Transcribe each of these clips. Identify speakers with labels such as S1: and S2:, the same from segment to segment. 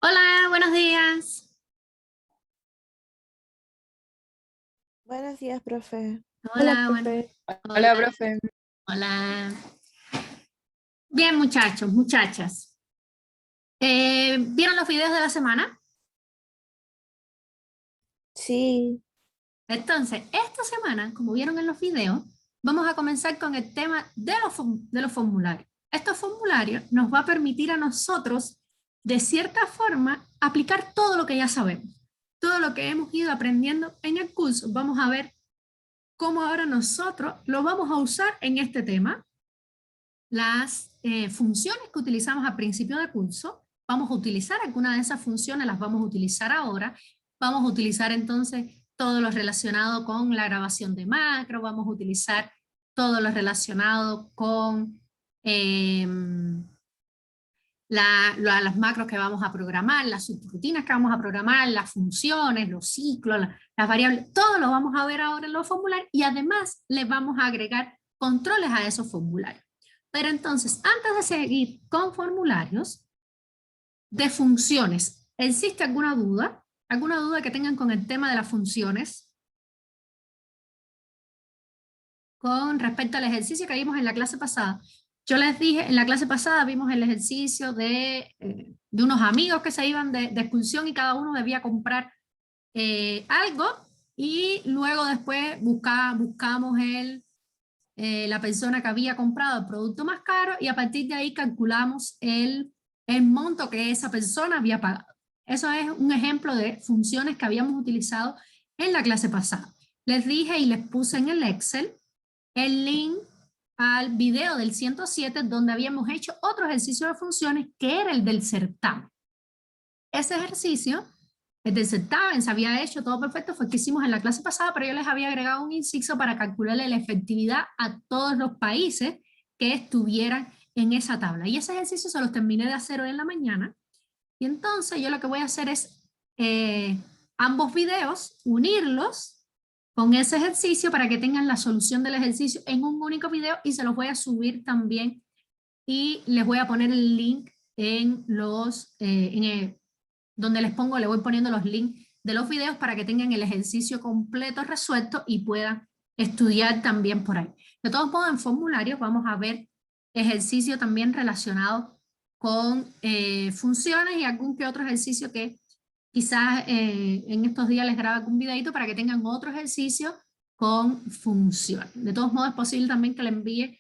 S1: Hola, buenos días.
S2: Buenos días, profe.
S3: Hola,
S1: Hola, bueno,
S3: profe.
S1: hola,
S3: Hola, profe.
S1: hola. Bien, muchachos, muchachas. ¿Vieron los videos de la semana?
S2: Sí,
S1: Entonces, esta semana, como vieron en los videos, vamos a comenzar con el tema de los formularios. Estos formularios nos va a permitir a nosotros, de cierta forma, aplicar todo lo que ya sabemos. Todo lo que hemos ido aprendiendo en el curso. Vamos a ver cómo ahora nosotros lo vamos a usar en este tema. Las funciones que utilizamos al principio del curso, vamos a utilizar algunas de esas funciones, las vamos a utilizar ahora. Vamos a utilizar entonces todo lo relacionado con la grabación de macro, vamos a utilizar todo lo relacionado con las macros que vamos a programar, las subrutinas que vamos a programar, las funciones, los ciclos, las variables, todo lo vamos a ver ahora en los formularios y además les vamos a agregar controles a esos formularios. Pero entonces, antes de seguir con formularios de funciones, ¿existe alguna duda? ¿Alguna duda que tengan con el tema de las funciones? Con respecto al ejercicio que vimos en la clase pasada. Yo les dije, en la clase pasada vimos el ejercicio de unos amigos que se iban de excursión y cada uno debía comprar algo y luego después buscamos la persona que había comprado el producto más caro y a partir de ahí calculamos el monto que esa persona había pagado. Eso es un ejemplo de funciones que habíamos utilizado en la clase pasada. Les dije y les puse en el Excel el link al video del 107 donde habíamos hecho otro ejercicio de funciones que era el del certamen. Ese ejercicio, el del certamen, se había hecho todo perfecto, fue el que hicimos en la clase pasada, pero yo les había agregado un inciso para calcularle la efectividad a todos los países que estuvieran en esa tabla. Y ese ejercicio se los terminé de hacer hoy en la mañana. Y entonces yo lo que voy a hacer es ambos videos, unirlos con ese ejercicio para que tengan la solución del ejercicio en un único video y se los voy a subir también y les voy a poner el link en donde les pongo, le voy poniendo los links de los videos para que tengan el ejercicio completo resuelto y puedan estudiar también por ahí. De todos modos, en formularios vamos a ver ejercicio también relacionado con funciones y algún que otro ejercicio que quizás en estos días les grabe algún videito para que tengan otro ejercicio con función. De todos modos, es posible también que le envíe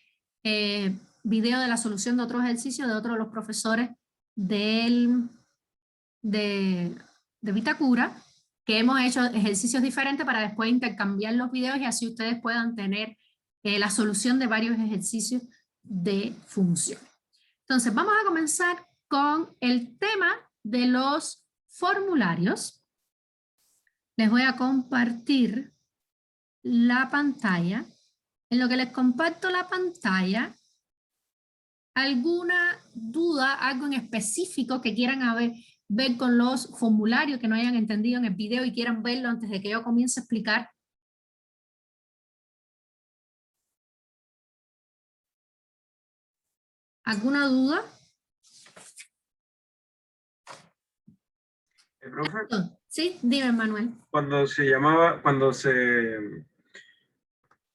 S1: video de la solución de otro ejercicio de otro de los profesores de Vitacura, que hemos hecho ejercicios diferentes para después intercambiar los videos y así ustedes puedan tener la solución de varios ejercicios de función. Entonces, vamos a comenzar con el tema de los formularios. Les voy a compartir la pantalla. En lo que les comparto la pantalla, ¿alguna duda, algo en específico que quieran ver con los formularios que no hayan entendido en el video y quieran verlo antes de que yo comience a explicar? ¿Alguna duda?
S4: Profe,
S1: Sí, dime, Manuel.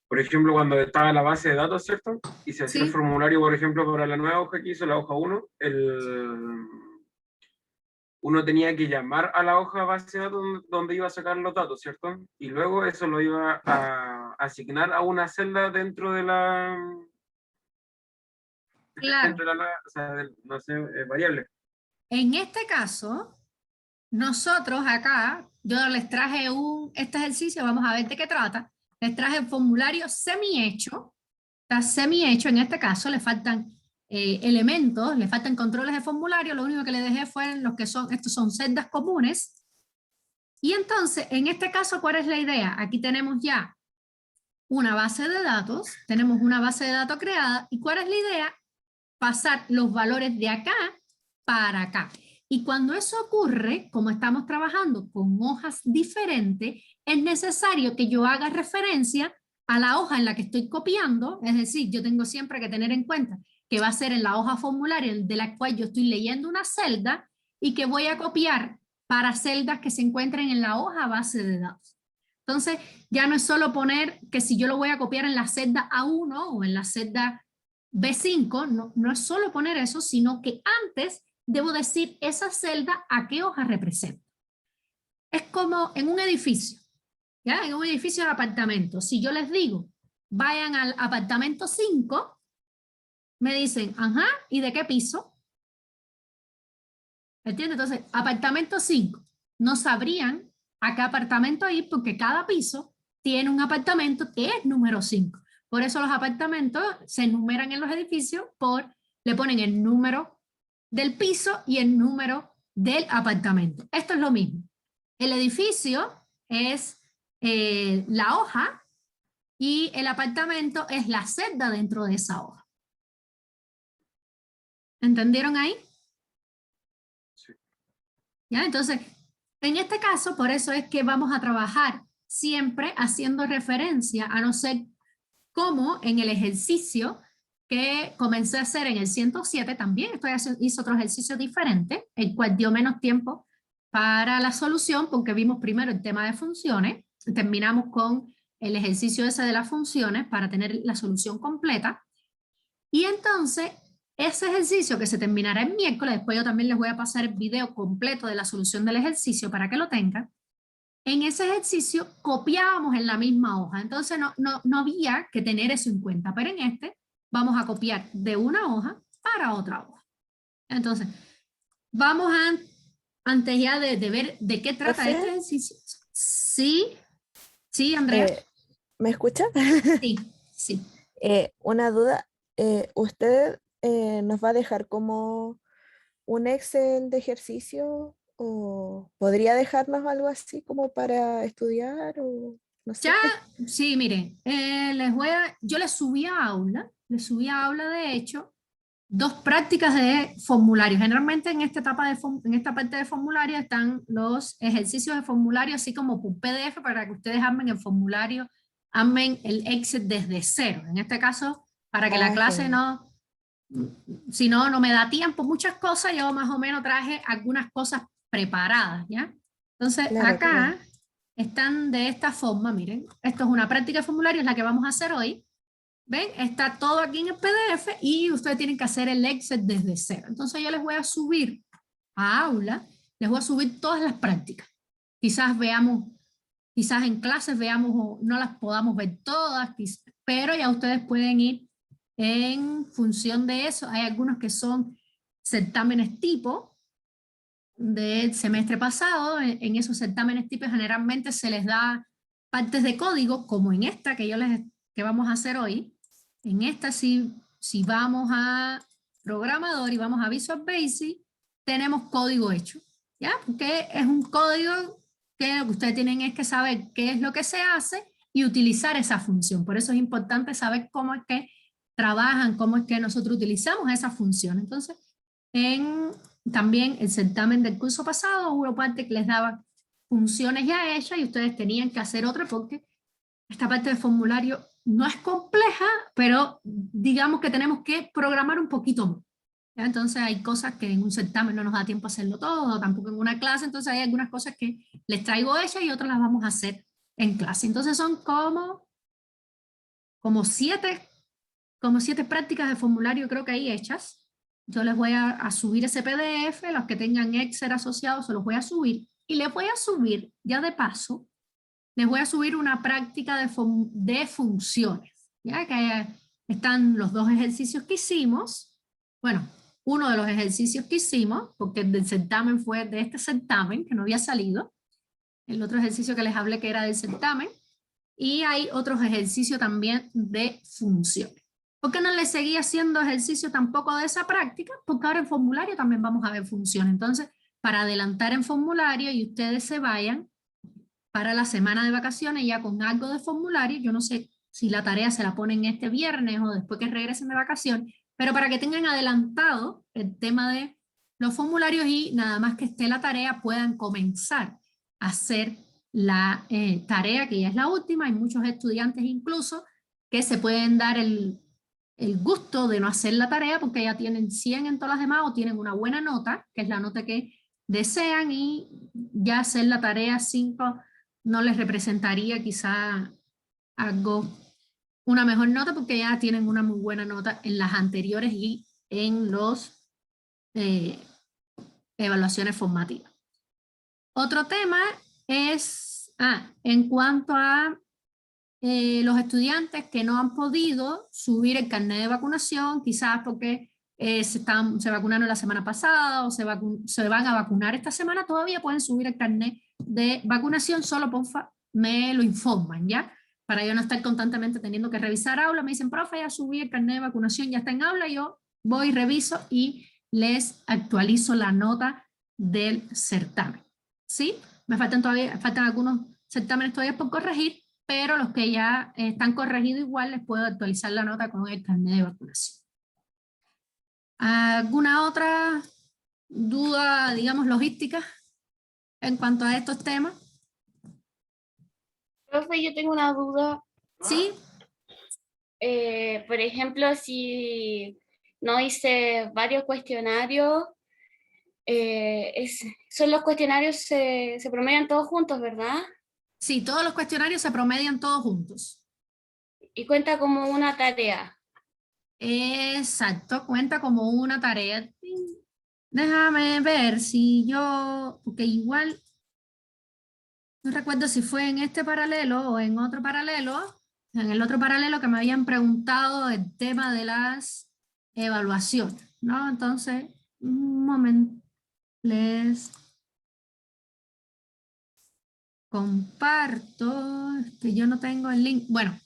S4: Por ejemplo, cuando estaba la base de datos, ¿cierto? Y se hacía el
S1: Sí.
S4: formulario, por ejemplo, para la nueva hoja que hizo, la hoja 1, uno tenía que llamar a la hoja base de datos donde iba a sacar los datos, ¿cierto? Y luego eso lo iba a asignar a una celda dentro de la...
S1: Claro.
S4: Dentro de la, o sea, no sé, variable.
S1: En este caso, nosotros acá, yo les traje este ejercicio, vamos a ver de qué trata. Les traje el formulario semi-hecho. Está semi-hecho, en este caso le faltan elementos, le faltan controles de formulario, lo único que le dejé fueron los que son, estos son celdas comunes. Y entonces, en este caso, ¿cuál es la idea? Aquí tenemos ya una base de datos, tenemos una base de datos creada, ¿y cuál es la idea? Pasar los valores de acá para acá. Y cuando eso ocurre, como estamos trabajando con hojas diferentes, es necesario que yo haga referencia a la hoja en la que estoy copiando, es decir, yo tengo siempre que tener en cuenta que va a ser en la hoja formulario de la cual yo estoy leyendo una celda, y que voy a copiar para celdas que se encuentren en la hoja base de datos. Entonces, ya no es solo poner que si yo lo voy a copiar en la celda A1 o en la celda B5, no es solo poner eso, sino que antes debo decir esa celda a qué hoja representa. Es como en un edificio, ¿ya? En un edificio de apartamentos. Si yo les digo, vayan al apartamento 5, me dicen, ajá, ¿y de qué piso? ¿Entiendes? Entonces, apartamento 5, no sabrían a qué apartamento ir porque cada piso tiene un apartamento que es número 5. Por eso los apartamentos se enumeran en los edificios le ponen el número del piso y el número del apartamento. Esto es lo mismo. El edificio es la hoja y el apartamento es la celda dentro de esa hoja. ¿Entendieron ahí?
S4: Sí.
S1: ¿Ya? Entonces, en este caso, por eso es que vamos a trabajar siempre haciendo referencia, a no ser como en el ejercicio que comencé a hacer en el 107, también hice otro ejercicio diferente, el cual dio menos tiempo para la solución, porque vimos primero el tema de funciones, terminamos con el ejercicio ese de las funciones para tener la solución completa, y entonces ese ejercicio que se terminará el miércoles, después yo también les voy a pasar el video completo de la solución del ejercicio para que lo tengan. En ese ejercicio copiábamos en la misma hoja, entonces no había que tener eso en cuenta, pero en este vamos a copiar de una hoja para otra hoja. Entonces, vamos a, antes ya de ver de qué trata
S2: ¿Profe?
S1: este ejercicio. Sí, Andrea.
S2: ¿Me escucha?
S1: Sí.
S2: Una duda. ¿Usted nos va a dejar como un Excel de ejercicio o podría dejarnos algo así como para estudiar o no sé?
S1: Sí, miren, yo les subí a Aula, de hecho, 2 prácticas de formulario. Generalmente en esta parte de formulario están los ejercicios de formulario, así como por PDF, para que ustedes armen el formulario, armen el Excel desde cero. En este caso, para que la clase
S2: Genial.
S1: si no me da tiempo, muchas cosas, yo más o menos traje algunas cosas preparadas, ¿ya? Entonces,
S2: Claro,
S1: acá
S2: claro.
S1: están de esta forma, miren, esto es una práctica de formulario, es la que vamos a hacer hoy. ¿Ven? Está todo aquí en el PDF y ustedes tienen que hacer el Excel desde cero. Entonces yo les voy a subir a Aula, les voy a subir todas las prácticas. Quizás en clases veamos o no las podamos ver todas, pero ya ustedes pueden ir en función de eso. Hay algunos que son certámenes tipo del semestre pasado. En esos certámenes tipo generalmente se les da partes de código, como en esta que vamos a hacer hoy. En esta, si vamos a programador y vamos a Visual Basic, tenemos código hecho, ¿ya? Porque es un código que lo que ustedes tienen es que saber qué es lo que se hace y utilizar esa función. Por eso es importante saber cómo es que trabajan, cómo es que nosotros utilizamos esa función. Entonces, también el certamen del curso pasado hubo una parte que les daba funciones ya hechas y ustedes tenían que hacer otra porque esta parte del formulario no es compleja, pero digamos que tenemos que programar un poquito más. ¿Ya? Entonces hay cosas que en un certamen no nos da tiempo a hacerlo todo, tampoco en una clase, entonces hay algunas cosas que les traigo hechas y otras las vamos a hacer en clase. Entonces son como siete prácticas de formulario creo que hay hechas. Yo les voy a subir ese PDF, los que tengan Excel asociados se los voy a subir y les voy a subir ya de paso les voy a subir una práctica de funciones, ya que están los 2 ejercicios que hicimos, bueno, uno de los ejercicios que hicimos, porque el del certamen fue de este certamen, que no había salido, el otro ejercicio que les hablé que era del certamen, y hay otros ejercicios también de funciones. ¿Por qué no les seguí haciendo ejercicio tampoco de esa práctica? Porque ahora en formulario también vamos a ver funciones. Entonces, para adelantar en formulario y ustedes se vayan para la semana de vacaciones ya con algo de formulario, yo no sé si la tarea se la ponen este viernes o después que regresen de vacaciones, pero para que tengan adelantado el tema de los formularios y nada más que esté la tarea puedan comenzar a hacer la tarea que ya es la última. Hay muchos estudiantes incluso que se pueden dar el gusto de no hacer la tarea porque ya tienen 100 en todas las demás o tienen una buena nota, que es la nota que desean, y ya hacer la tarea 5 no les representaría quizá algo, una mejor nota, porque ya tienen una muy buena nota en las anteriores y en los evaluaciones formativas. Otro tema es, en cuanto a los estudiantes que no han podido subir el carnet de vacunación, quizás porque se vacunaron la semana pasada o se van a vacunar esta semana, todavía pueden subir el carnet de vacunación, solo porfa me lo informan, ¿ya? Para yo no estar constantemente teniendo que revisar aula. Me dicen, profe, ya subí el carnet de vacunación, ya está en aula, yo voy, reviso y les actualizo la nota del certamen, ¿sí? Me faltan algunos certámenes todavía por corregir, pero los que ya están corregidos igual les puedo actualizar la nota con el carnet de vacunación. ¿Alguna otra duda, digamos, logística en cuanto a estos temas?
S3: Profe, yo tengo una duda.
S1: Sí.
S3: Por ejemplo, si no hice varios cuestionarios, son los cuestionarios se promedian todos juntos, ¿verdad?
S1: Sí, todos los cuestionarios se promedian todos juntos.
S3: Y cuenta como una tarea.
S1: Exacto, cuenta como una tarea. Déjame ver si yo, porque igual, no recuerdo si fue en este paralelo o en otro paralelo, en el otro paralelo que me habían preguntado el tema de las evaluaciones, ¿no? Entonces, un momento, les comparto, que yo no tengo el link. Bueno,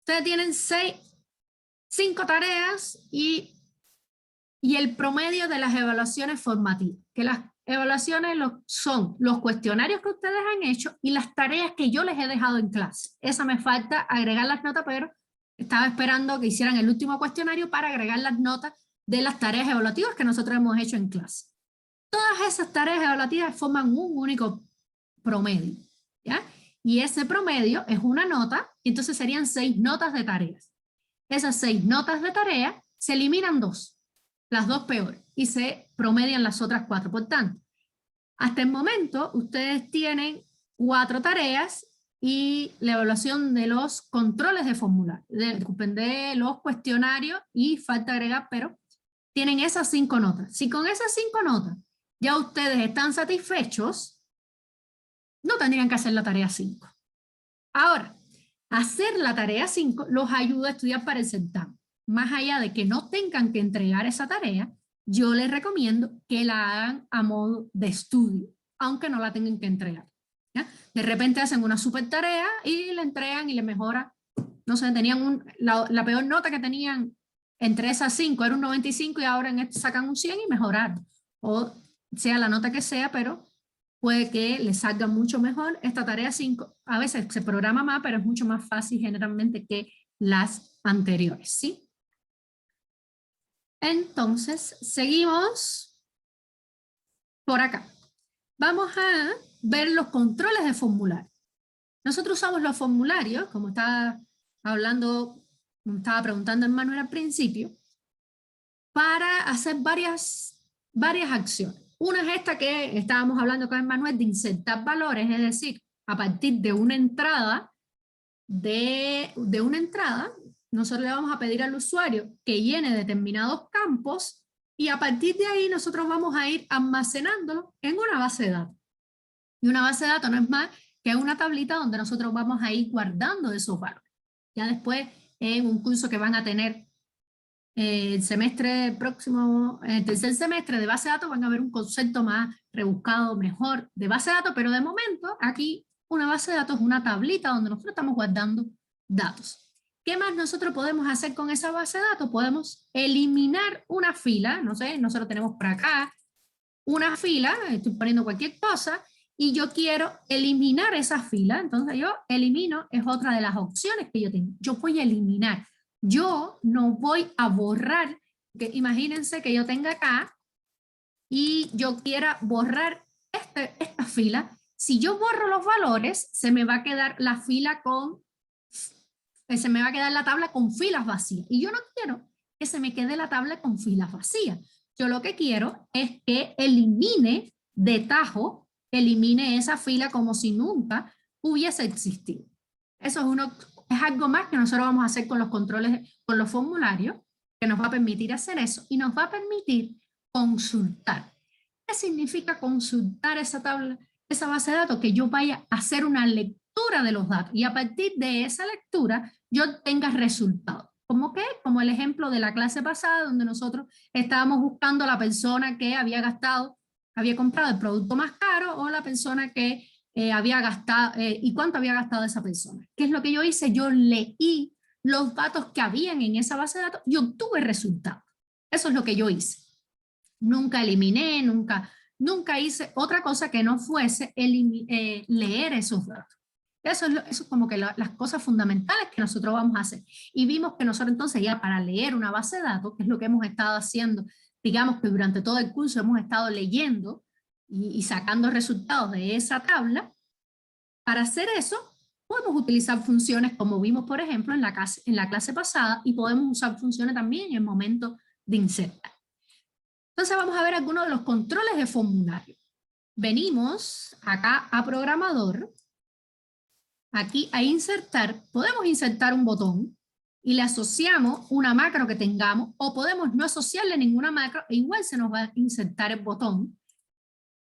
S1: ustedes tienen 5 tareas y el promedio de las evaluaciones formativas, que las evaluaciones son los cuestionarios que ustedes han hecho y las tareas que yo les he dejado en clase. Esa me falta agregar las notas, pero estaba esperando que hicieran el último cuestionario para agregar las notas de las tareas evaluativas que nosotros hemos hecho en clase. Todas esas tareas evaluativas forman un único promedio, ¿ya? Y ese promedio es una nota, y entonces serían 6 notas de tareas. Esas 6 notas de tarea se eliminan 2, las 2 peores, y se promedian las otras 4. Por tanto, hasta el momento ustedes tienen 4 tareas y la evaluación de los controles de formulario, de los cuestionarios, y falta agregar, pero tienen esas 5 notas. Si con esas 5 notas ya ustedes están satisfechos, no tendrían que hacer la tarea 5. Ahora, hacer la tarea 5 los ayuda a estudiar para el certamen. Más allá de que no tengan que entregar esa tarea, yo les recomiendo que la hagan a modo de estudio, aunque no la tengan que entregar, ¿ya? De repente hacen una super tarea y la entregan y le mejora, no sé, tenían la peor nota que tenían entre esas 5 era un 95 y ahora en este sacan un 100 y mejoraron. O sea la nota que sea, pero puede que les salga mucho mejor esta tarea 5. A veces se programa más, pero es mucho más fácil generalmente que las anteriores, ¿sí? Entonces, seguimos por acá. Vamos a ver los controles de formulario. Nosotros usamos los formularios, como estaba preguntando Emmanuel al principio, para hacer varias acciones. Una es esta que estábamos hablando con Emmanuel, de insertar valores, es decir, a partir de una entrada, nosotros le vamos a pedir al usuario que llene determinados campos y a partir de ahí nosotros vamos a ir almacenándolo en una base de datos. Y una base de datos no es más que una tablita donde nosotros vamos a ir guardando esos valores. Ya después, en un curso que van a tener el semestre próximo, el tercer semestre de base de datos, van a ver un concepto más rebuscado, mejor de base de datos, pero de momento aquí una base de datos es una tablita donde nosotros estamos guardando datos. ¿Qué más nosotros podemos hacer con esa base de datos? Podemos eliminar una fila, no sé, nosotros tenemos por acá una fila, estoy poniendo cualquier cosa, y yo quiero eliminar esa fila, entonces yo elimino, es otra de las opciones que yo tengo. Yo voy a eliminar. Yo no voy a borrar, que imagínense que yo tenga acá y yo quiera borrar esta fila. Si yo borro los valores, se me va a quedar la fila se me va a quedar la tabla con filas vacías. Y yo no quiero que se me quede la tabla con filas vacías. Yo lo que quiero es que elimine de tajo elimine esa fila como si nunca hubiese existido. Eso es algo más que nosotros vamos a hacer con los controles, con los formularios, que nos va a permitir hacer eso y nos va a permitir consultar. ¿Qué significa consultar esa tabla, esa base de datos? Que yo vaya a hacer una lectura de los datos y a partir de esa lectura yo tenga resultados. ¿Cómo qué? Como el ejemplo de la clase pasada donde nosotros estábamos buscando a la persona que había comprado el producto más caro o la persona que había gastado, y cuánto había gastado esa persona. ¿Qué es lo que yo hice? Yo leí los datos que habían en esa base de datos y obtuve resultados. Eso es lo que yo hice. Nunca eliminé, nunca hice otra cosa que no fuese leer esos datos. Eso es como que las cosas fundamentales que nosotros vamos a hacer. Y vimos que nosotros entonces ya para leer una base de datos, que es lo que hemos estado haciendo, digamos que durante todo el curso hemos estado leyendo y sacando resultados de esa tabla. Para hacer eso, podemos utilizar funciones como vimos, por ejemplo, en la clase pasada, y podemos usar funciones también en el momento de insertar. Entonces vamos a ver algunos de los controles de formulario. Venimos acá a programador, aquí a insertar, podemos insertar un botón y le asociamos una macro que tengamos, o podemos no asociarle ninguna macro e igual se nos va a insertar el botón.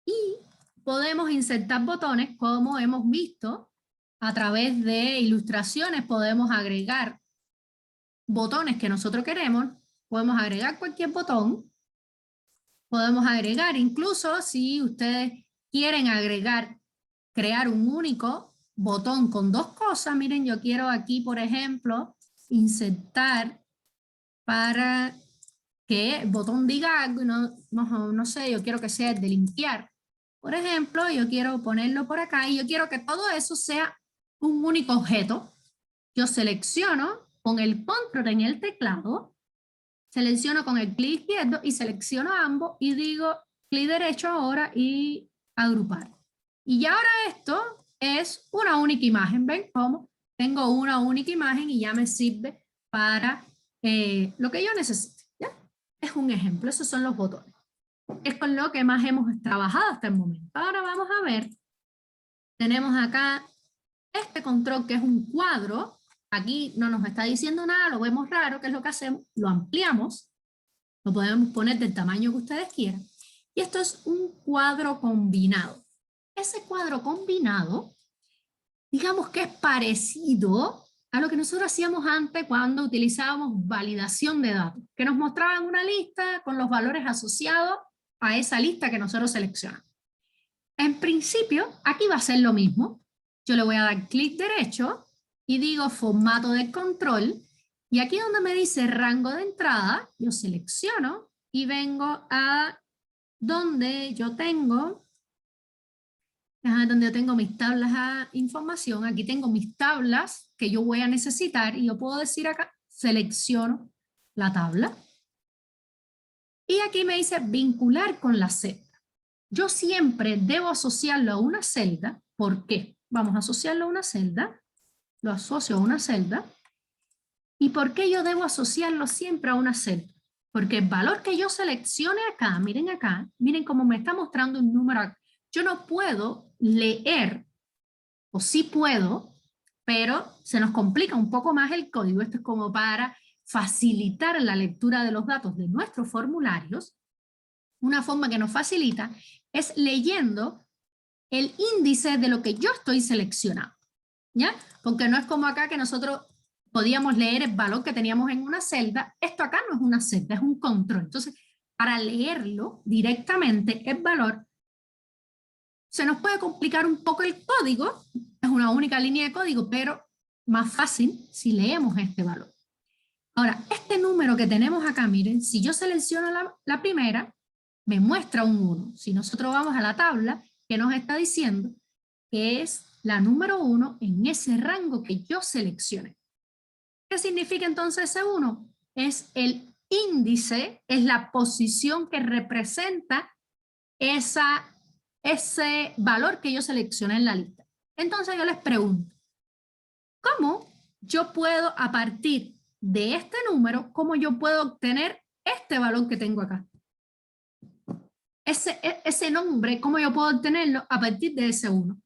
S1: Y podemos insertar botones como hemos visto a través de ilustraciones, podemos agregar botones que nosotros queremos, podemos agregar cualquier botón, podemos agregar incluso si ustedes quieren crear un único botón con dos cosas. Miren, yo quiero aquí, por ejemplo, insertar para que el botón diga algo, no sé, yo quiero que sea el de limpiar. Por ejemplo, yo quiero ponerlo por acá y yo quiero que todo eso sea un único objeto. Yo selecciono con el control en el teclado, selecciono con el clic izquierdo y selecciono ambos y digo clic derecho ahora y agrupar. Y ya ahora esto es una única imagen. ¿Ven cómo? Tengo una única imagen y ya me sirve para lo que yo necesite. ¿Ya? Es un ejemplo, esos son los botones. Es con lo que más hemos trabajado hasta el momento. Ahora vamos a ver, tenemos acá este control que es un cuadro. Aquí no nos está diciendo nada, lo vemos raro. ¿Qué es lo que hacemos? Lo ampliamos, lo podemos poner del tamaño que ustedes quieran. Y esto es un cuadro combinado. Ese cuadro combinado, digamos que es parecido a lo que nosotros hacíamos antes cuando utilizábamos validación de datos, que nos mostraban una lista con los valores asociados a esa lista que nosotros seleccionamos. En principio, aquí va a ser lo mismo. Yo le voy a dar clic derecho y digo formato de control, y aquí donde me dice rango de entrada, yo selecciono y vengo a donde yo tengo mis tablas a información. Aquí tengo mis tablas que yo voy a necesitar y yo puedo decir acá, selecciono la tabla. Y aquí me dice vincular con la celda. Yo siempre debo asociarlo a una celda. ¿Por qué? Vamos a asociarlo a una celda. Lo asocio a una celda. ¿Y por qué yo debo asociarlo siempre a una celda? Porque el valor que yo seleccione acá, miren cómo me está mostrando un número. Yo no puedo leer, o sí puedo, pero se nos complica un poco más el código. Esto es como para facilitar la lectura de los datos de nuestros formularios. Una forma que nos facilita es leyendo el índice de lo que yo estoy seleccionando, ¿ya? Porque no es como acá que nosotros podíamos leer el valor que teníamos en una celda. Esto acá no es una celda, es un control. Entonces, para leerlo directamente, el valor, se nos puede complicar un poco el código. Es una única línea de código, pero más fácil si leemos este valor. Ahora, este número que tenemos acá, miren, si yo selecciono la primera, me muestra un 1. Si nosotros vamos a la tabla, ¿qué nos está diciendo? Que es la número 1 en ese rango que yo seleccioné. ¿Qué significa entonces ese 1? Es el índice, es la posición que representa ese valor que yo seleccioné en la lista. Entonces yo les pregunto, ¿cómo yo puedo, a partir de este número, cómo yo puedo obtener este valor que tengo acá? ese nombre, ¿cómo yo puedo obtenerlo? A partir de ese 1.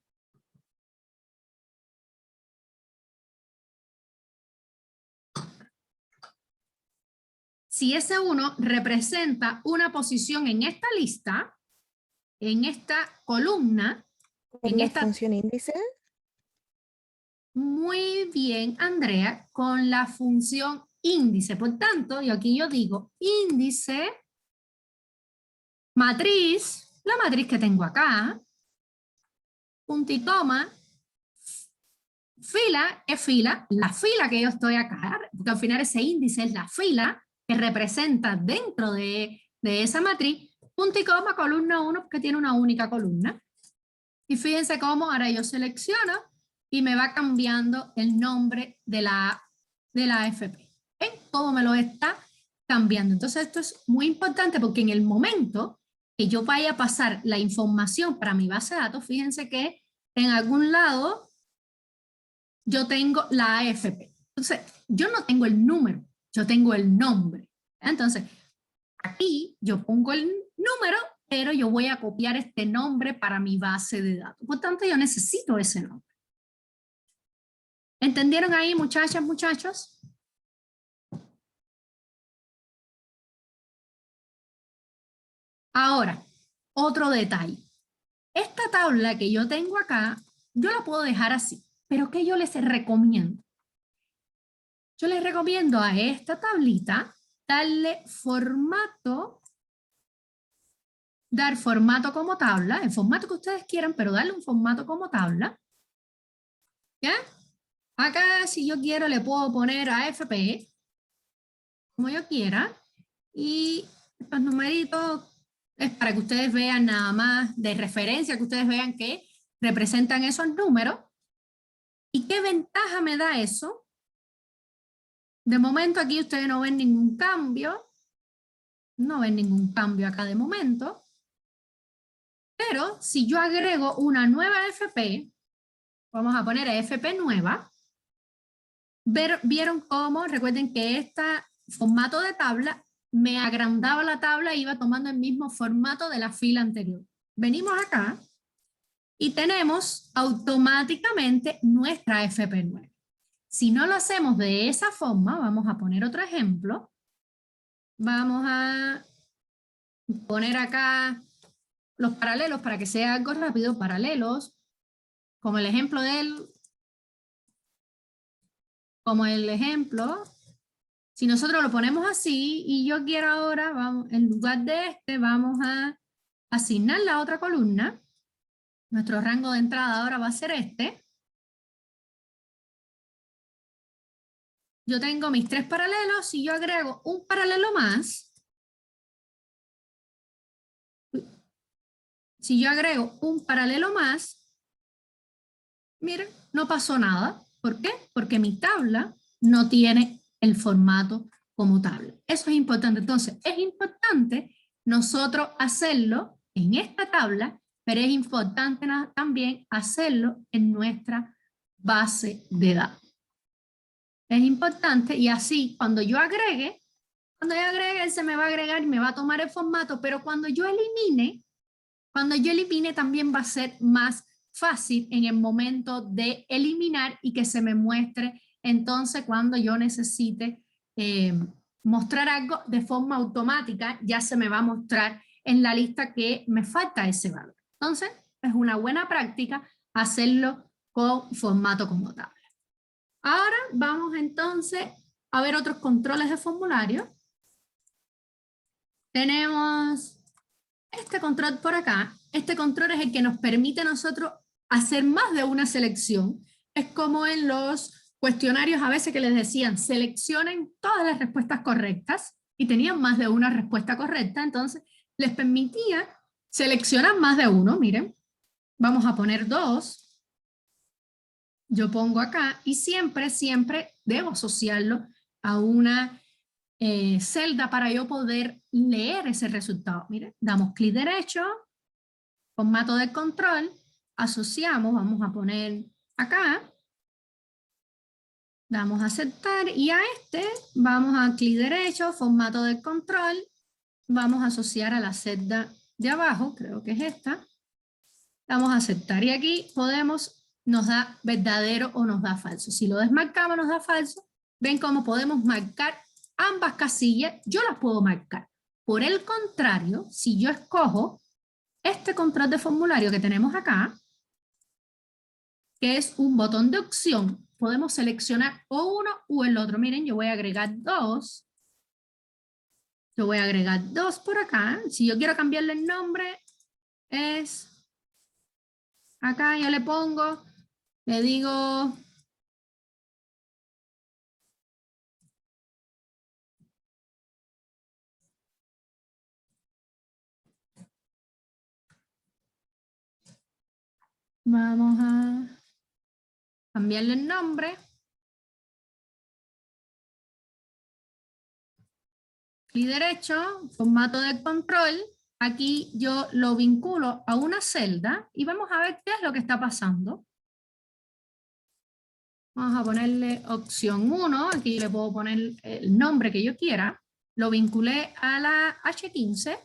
S1: Si ese 1 representa una posición en esta lista, en esta columna,
S2: ¿Por
S1: en
S2: la
S1: esta...
S2: función índice?
S1: Muy bien, Andrea, con la función índice. Por tanto, y aquí yo digo índice, matriz, la matriz que tengo acá, punto y coma, fila es fila, la fila que yo estoy acá, porque al final ese índice es la fila que representa dentro de esa matriz, punto y coma, columna 1, porque tiene una única columna. Y fíjense cómo ahora yo selecciono y me va cambiando el nombre de la AFP. ¿Ven cómo me lo está cambiando? Entonces esto es muy importante porque en el momento que yo vaya a pasar la información para mi base de datos, fíjense que en algún lado yo tengo la AFP. Entonces yo no tengo el número, yo tengo el nombre. Entonces aquí yo pongo el número, pero yo voy a copiar este nombre para mi base de datos. Por tanto, yo necesito ese nombre. ¿Entendieron ahí, muchachas, muchachos? Ahora, otro detalle. Esta tabla que yo tengo acá, yo la puedo dejar así, pero ¿qué yo les recomiendo? Yo les recomiendo a esta tablita darle formato, dar formato como tabla, el formato que ustedes quieran, pero darle un formato como tabla. ¿Ya? Acá, si yo quiero, le puedo poner AFP, como yo quiera, y estos numeritos es para que ustedes vean nada más de referencia, que ustedes vean que representan esos números. ¿Y qué ventaja me da eso? De momento aquí ustedes no ven ningún cambio, no ven ningún cambio acá de momento, pero si yo agrego una nueva AFP, vamos a poner AFP nueva, ¿vieron cómo? Recuerden que este formato de tabla me agrandaba la tabla e iba tomando el mismo formato de la fila anterior. Venimos acá y tenemos automáticamente nuestra FP9. Si no lo hacemos de esa forma, vamos a poner otro ejemplo. Vamos a poner acá los paralelos para que sea algo rápido, paralelos, como el ejemplo si nosotros lo ponemos así y yo quiero ahora, vamos, en lugar de este, vamos a asignar la otra columna. Nuestro rango de entrada ahora va a ser este. Yo tengo mis 3 paralelos y yo agrego un paralelo más. Si yo agrego un paralelo más, miren, no pasó nada. ¿Por qué? Porque mi tabla no tiene el formato como tabla. Eso es importante. Entonces, es importante nosotros hacerlo en esta tabla, pero es importante también hacerlo en nuestra base de datos. Es importante y así cuando yo agregue, él se me va a agregar y me va a tomar el formato, pero cuando yo elimine también va a ser más fácil en el momento de eliminar y que se me muestre entonces cuando yo necesite mostrar algo de forma automática, ya se me va a mostrar en la lista que me falta ese valor. Entonces, es una buena práctica hacerlo con formato como tabla. Ahora vamos entonces a ver otros controles de formulario. Tenemos este control por acá. Este control es el que nos permite a nosotros hacer más de una selección. Es como en los cuestionarios a veces que les decían, seleccionen todas las respuestas correctas y tenían más de una respuesta correcta, entonces les permitía seleccionar más de uno. Miren, vamos a poner 2. Yo pongo acá y siempre debo asociarlo a una celda para yo poder leer ese resultado. Miren, damos clic derecho, formato de control, asociamos, vamos a poner acá, damos a aceptar y a este vamos a clic derecho, formato de control, vamos a asociar a la celda de abajo, creo que es esta, vamos a aceptar y aquí podemos, nos da verdadero o nos da falso. Si lo desmarcamos nos da falso. Ven cómo podemos marcar ambas casillas, yo las puedo marcar. Por el contrario, si yo escojo este control de formulario que tenemos acá, que es un botón de opción, podemos seleccionar o uno o el otro. Miren, yo voy a agregar dos. Yo voy a agregar dos por acá. Si yo quiero cambiarle el nombre, es... Acá yo le pongo, le digo... Vamos a cambiarle el nombre. Clic derecho, formato de control. Aquí yo lo vinculo a una celda y vamos a ver qué es lo que está pasando. Vamos a ponerle opción 1. Aquí le puedo poner el nombre que yo quiera. Lo vinculé a la H15.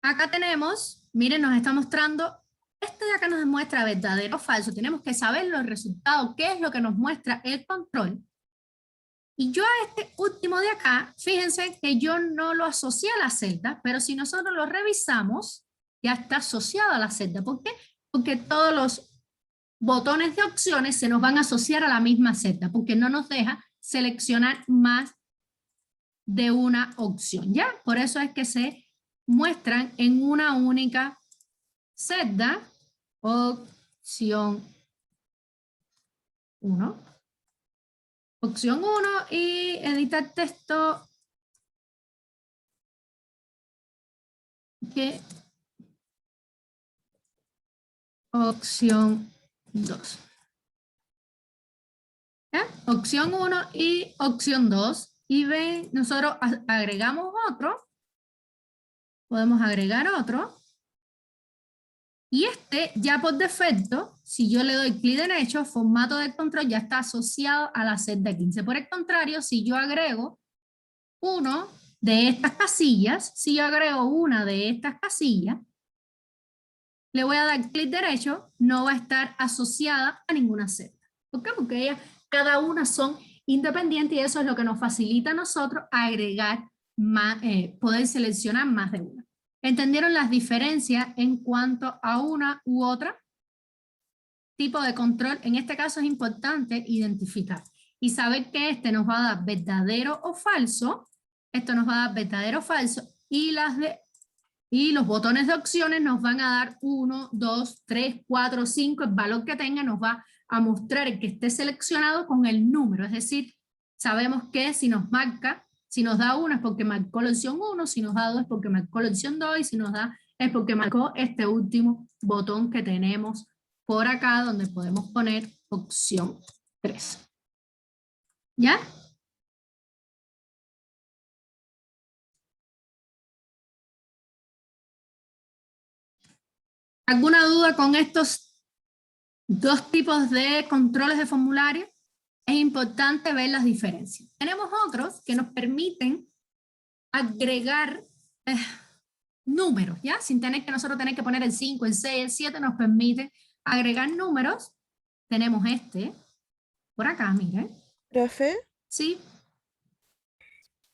S1: Acá tenemos, miren, nos está mostrando, esto de acá nos muestra verdadero o falso. Tenemos que saber los resultados, qué es lo que nos muestra el control. Y yo a este último de acá, fíjense que yo no lo asocié a la celda, pero si nosotros lo revisamos, ya está asociado a la celda. ¿Por qué? Porque todos los botones de opciones se nos van a asociar a la misma celda, porque no nos deja seleccionar más de una opción, ¿ya? Por eso es que se muestran en una única celda, opción 1. Opción 1 y editar texto que opción 2. ¿Ya? Opción 1 y opción 2. Y ven, nosotros agregamos otro. Podemos agregar otro. Y este ya por defecto, si yo le doy clic derecho, formato de control ya está asociado a la celda 15. Por el contrario, si yo agrego uno de estas casillas, si yo agrego una de estas casillas, le voy a dar clic derecho, no va a estar asociada a ninguna celda. ¿Por qué? Porque ellas, cada una son independientes y eso es lo que nos facilita a nosotros agregar más, poder seleccionar más de una. ¿Entendieron las diferencias en cuanto a una u otra tipo de control? En este caso es importante identificar y saber que este nos va a dar verdadero o falso, esto nos va a dar verdadero o falso, y los botones de opciones nos van a dar 1, 2, 3, 4, 5, el valor que tenga nos va a mostrar el que esté seleccionado con el número, es decir, sabemos que si nos marca, si nos da 1 es porque marcó la opción 1, si nos da 2 es porque marcó la opción 2 y si nos da es porque marcó este último botón que tenemos por acá donde podemos poner opción 3. ¿Ya? ¿Alguna duda con estos dos tipos de controles de formulario? Es importante ver las diferencias. Tenemos otros que nos permiten agregar números, ¿ya? Sin tener que nosotros tener que poner el 5, el 6, el 7, nos permite agregar números. Tenemos este, por acá, miren.
S2: Profe,
S1: Sí,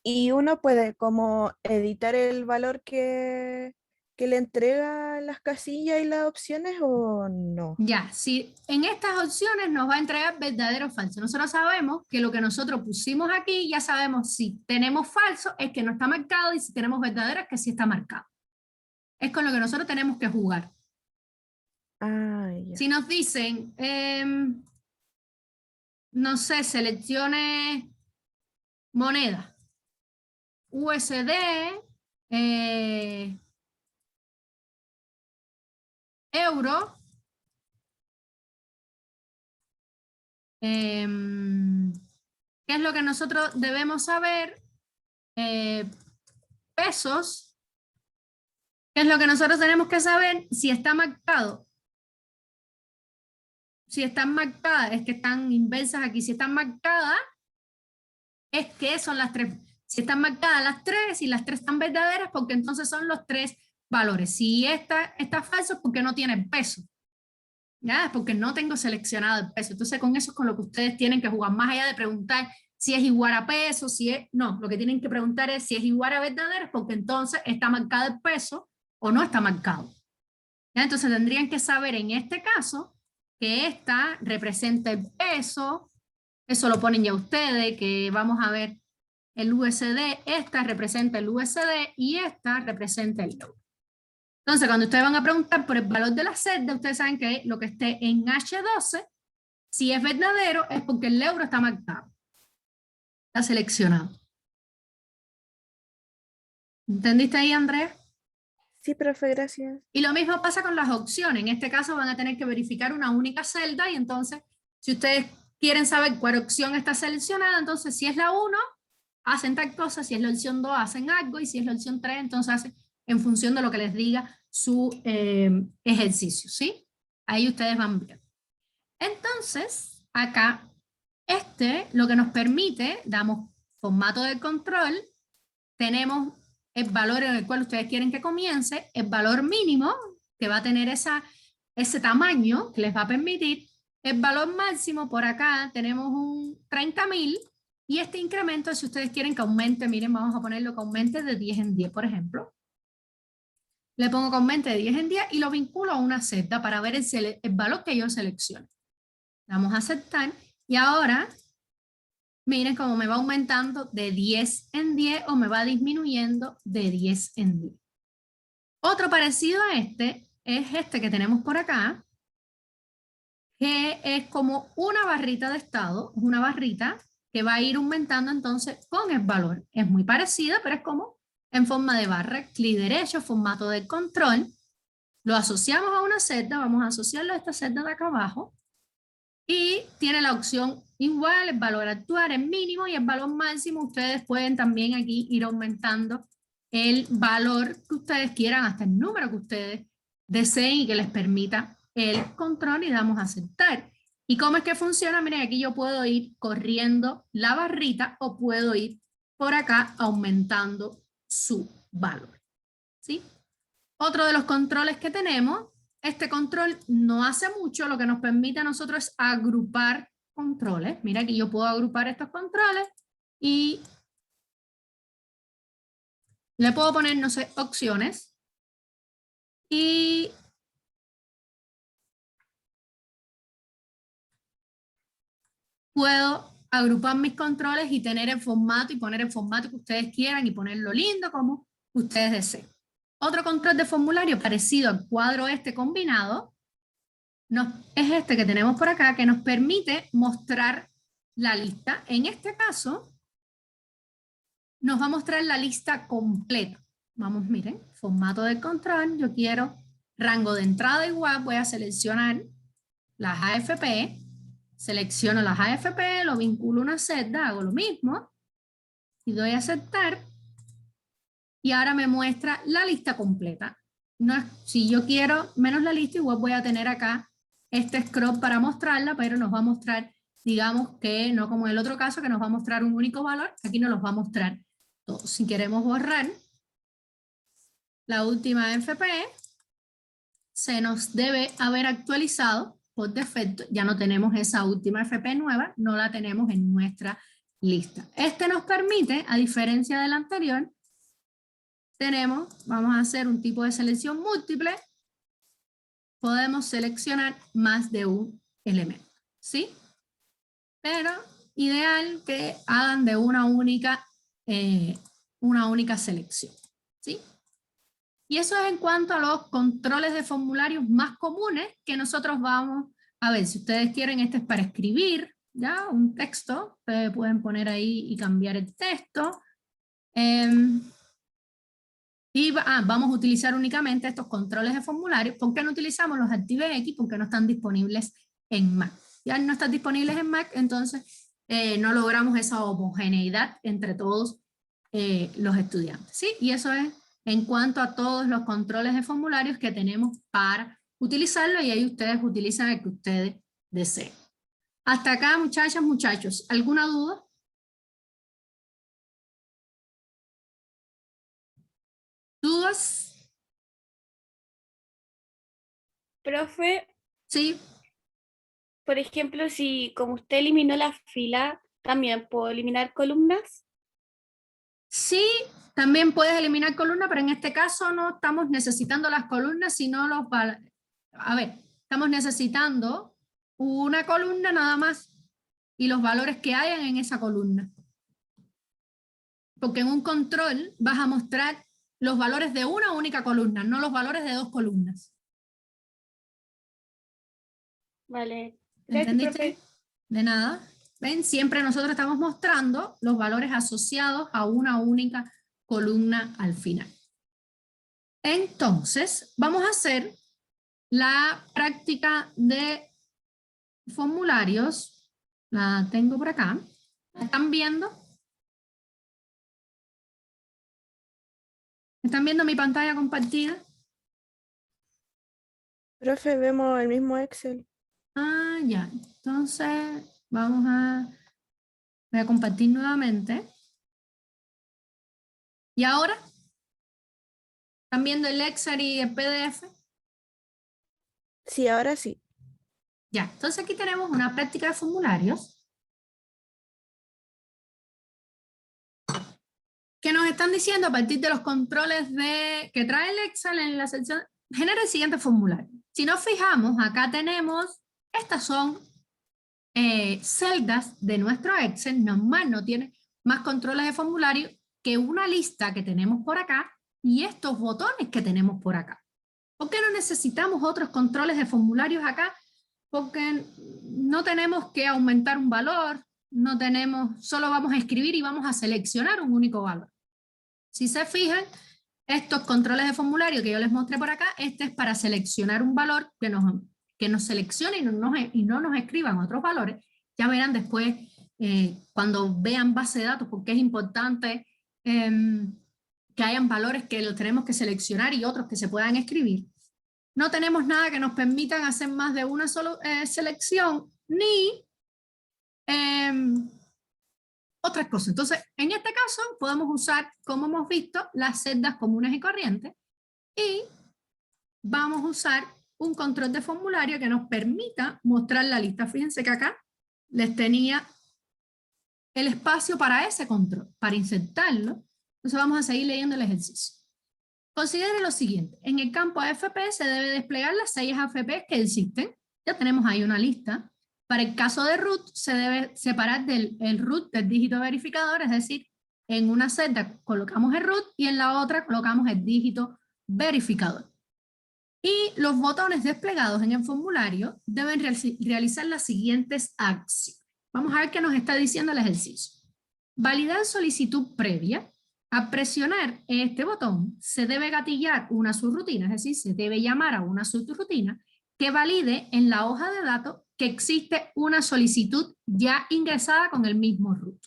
S2: y uno puede como editar el valor que le entrega las casillas y las opciones o no.
S1: ya, si en estas opciones nos va a entregar verdadero o falso. Nosotros sabemos que lo que nosotros pusimos aquí, ya sabemos si tenemos falso es que no está marcado y si tenemos verdadero es que sí está marcado. Es con lo que nosotros tenemos que jugar.
S2: Ah, ya.
S1: Si nos dicen, no sé, seleccione moneda, USD, euro, ¿qué es lo que nosotros debemos saber? Pesos, ¿qué es lo que nosotros tenemos que saber? Si está marcado. Si están marcadas, es que están inversas aquí. Si están marcadas, es que son las tres. Si están marcadas las 3 y las 3 están verdaderas, porque entonces son los 3 valores. Si esta está falso, es porque no tiene peso. ¿Ya? Es porque no tengo seleccionado el peso. Entonces con eso es con lo que ustedes tienen que jugar, más allá de preguntar si es igual a peso, si es... No, lo que tienen que preguntar es si es igual a verdadero, porque entonces está marcado el peso o no está marcado. ¿Ya? Entonces tendrían que saber en este caso que esta representa el peso, eso lo ponen ya ustedes, que vamos a ver el USD, esta representa el USD y esta representa el euro. Entonces, cuando ustedes van a preguntar por el valor de la celda, ustedes saben que lo que esté en H12, si es verdadero, es porque el euro está marcado, está seleccionado. ¿Entendiste ahí, Andrea?
S2: Sí, profe, gracias.
S1: Y lo mismo pasa con las opciones. En este caso van a tener que verificar una única celda y entonces, si ustedes quieren saber cuál opción está seleccionada, entonces si es la 1, hacen tal cosa, si es la opción 2, hacen algo, y si es la opción 3, entonces hacen en función de lo que les diga su ejercicio, ¿sí? Ahí ustedes van bien. Entonces, acá, lo que nos permite, damos formato de control, tenemos el valor en el cual ustedes quieren que comience, el valor mínimo, que va a tener ese tamaño, que les va a permitir, el valor máximo, por acá tenemos un 30.000, y este incremento, si ustedes quieren que aumente, miren, vamos a ponerlo que aumente de 10 en 10, por ejemplo. Le pongo que aumente de 10 en 10 y lo vinculo a una celda para ver el valor que yo selecciono. Vamos a aceptar y ahora miren cómo me va aumentando de 10 en 10 o me va disminuyendo de 10 en 10. Otro parecido a este es este que tenemos por acá, que es como una barrita de estado, una barrita que va a ir aumentando entonces con el valor. Es muy parecida, pero es como en forma de barra, clic derecho, formato de control, lo asociamos a una celda, vamos a asociarlo a esta celda de acá abajo, y tiene la opción igual, el valor actual es mínimo y el valor máximo, ustedes pueden también aquí ir aumentando el valor que ustedes quieran hasta el número que ustedes deseen y que les permita el control y damos a aceptar. ¿Y cómo es que funciona? Miren, aquí yo puedo ir corriendo la barrita o puedo ir por acá aumentando su valor, ¿sí? Otro de los controles que tenemos, este control no hace mucho, lo que nos permite a nosotros es agrupar controles. Mira, aquí yo puedo agrupar estos controles y le puedo poner, no sé, opciones y puedo agrupar mis controles y tener el formato y poner el formato que ustedes quieran y ponerlo lindo como ustedes deseen. Otro control de formulario parecido al cuadro este combinado es este que tenemos por acá, que nos permite mostrar la lista. En este caso, nos va a mostrar la lista completa. Vamos, miren, formato de control, yo quiero rango de entrada igual, voy a seleccionar las AFP, selecciono las AFP, lo vinculo a una celda, hago lo mismo, y doy a aceptar, y ahora me muestra la lista completa. No, si yo quiero menos la lista, igual voy a tener acá este scroll para mostrarla, pero nos va a mostrar, digamos que no como en el otro caso, que nos va a mostrar un único valor, aquí nos los va a mostrar todos. Si queremos borrar la última FP, se nos debe haber actualizado por defecto, ya no tenemos esa última FP nueva, no la tenemos en nuestra lista. Este nos permite, a diferencia del anterior, vamos a hacer un tipo de selección múltiple, podemos seleccionar más de un elemento, ¿sí? Pero ideal que hagan de una única selección, ¿sí? Y eso es en cuanto a los controles de formularios más comunes que nosotros vamos a ver. Si ustedes quieren, este es para escribir, ¿ya? Un texto, ustedes pueden poner ahí y cambiar el texto. Vamos a utilizar únicamente estos controles de formularios. ¿Por qué no utilizamos los ActiveX? Porque no están disponibles en Mac. Ya no están disponibles en Mac, entonces no logramos esa homogeneidad entre todos los estudiantes, ¿sí? Y eso es en cuanto a todos los controles de formularios que tenemos para utilizarlo, y ahí ustedes utilizan el que ustedes deseen. Hasta acá, muchachas, muchachos, ¿alguna duda? ¿Dudas?
S3: Profe,
S1: Sí.
S3: por ejemplo, si como usted eliminó la fila, ¿también puedo eliminar columnas?
S1: Sí, también puedes eliminar columnas, pero en este caso no estamos necesitando las columnas, sino los valores. A ver, estamos necesitando una columna nada más y los valores que hayan en esa columna. Porque en un control vas a mostrar los valores de una única columna, no los valores de dos columnas.
S3: Vale. Gracias,
S1: ¿Entendiste?
S3: profe.
S1: De nada. ¿Ven? Siempre nosotros estamos mostrando los valores asociados a una única columna al final. Entonces, vamos a hacer la práctica de formularios. La tengo por acá. ¿La están viendo? ¿Están viendo mi pantalla compartida?
S2: Profe, vemos el mismo Excel.
S1: Ah, ya. Entonces, voy a compartir nuevamente. ¿Y ahora? ¿Están viendo el Excel y el PDF?
S2: Sí, ahora sí.
S1: Ya, entonces aquí tenemos una práctica de formularios que nos están diciendo a partir de los controles que trae el Excel en la sección, genera el siguiente formulario. Si nos fijamos, acá tenemos, estas son celdas de nuestro Excel, normal, no tiene más controles de formulario que una lista que tenemos por acá y estos botones que tenemos por acá. ¿Por qué no necesitamos otros controles de formularios acá? Porque no tenemos que aumentar un valor, no tenemos, solo vamos a escribir y vamos a seleccionar un único valor. Si se fijan, estos controles de formulario que yo les mostré por acá, este es para seleccionar un valor que nos seleccione y no nos escriban otros valores. Ya verán después, cuando vean base de datos, porque es importante que hayan valores que los tenemos que seleccionar y otros que se puedan escribir. No tenemos nada que nos permitan hacer más de una sola selección, ni otras cosas. Entonces, en este caso, podemos usar, como hemos visto, las celdas comunes y corrientes, y vamos a usar un control de formulario que nos permita mostrar la lista. Fíjense que acá les tenía el espacio para ese control, para insertarlo. Entonces vamos a seguir leyendo el ejercicio. Considere lo siguiente, en el campo AFP se debe desplegar las 6 AFP que existen, ya tenemos ahí una lista. Para el caso de root se debe separar el root del dígito verificador, es decir, en una celda colocamos el root y en la otra colocamos el dígito verificador. Y los botones desplegados en el formulario deben realizar las siguientes acciones. Vamos a ver qué nos está diciendo el ejercicio. Validar solicitud previa. Al presionar este botón, se debe gatillar una subrutina, es decir, se debe llamar a una subrutina que valide en la hoja de datos que existe una solicitud ya ingresada con el mismo root.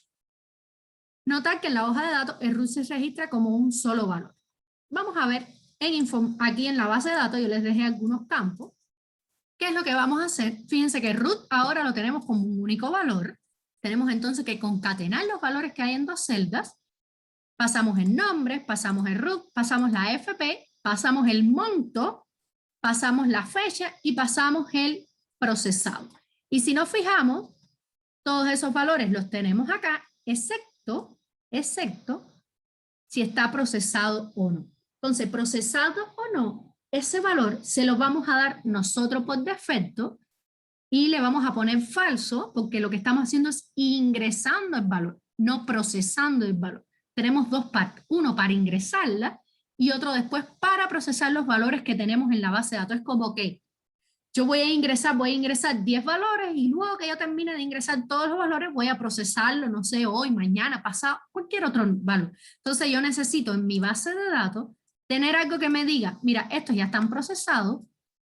S1: Notar que en la hoja de datos el root se registra como un solo valor. Vamos a ver aquí en la base de datos, yo les dejé algunos campos. ¿Qué es lo que vamos a hacer? Fíjense que root ahora lo tenemos como un único valor. Tenemos entonces que concatenar los valores que hay en dos celdas. Pasamos el nombre, pasamos el root, pasamos la AFP, pasamos el monto, pasamos la fecha y pasamos el procesado. Y si nos fijamos, todos esos valores los tenemos acá, excepto si está procesado o no. Entonces, procesado o no, ese valor se lo vamos a dar nosotros por defecto y le vamos a poner falso porque lo que estamos haciendo es ingresando el valor, no procesando el valor. Tenemos dos partes, uno para ingresarla y otro después para procesar los valores que tenemos en la base de datos. Es como que yo voy a ingresar 10 valores y luego que yo termine de ingresar todos los valores voy a procesarlo, no sé, hoy, mañana, pasado, cualquier otro valor. Entonces yo necesito en mi base de datos tener algo que me diga, mira, estos ya están procesados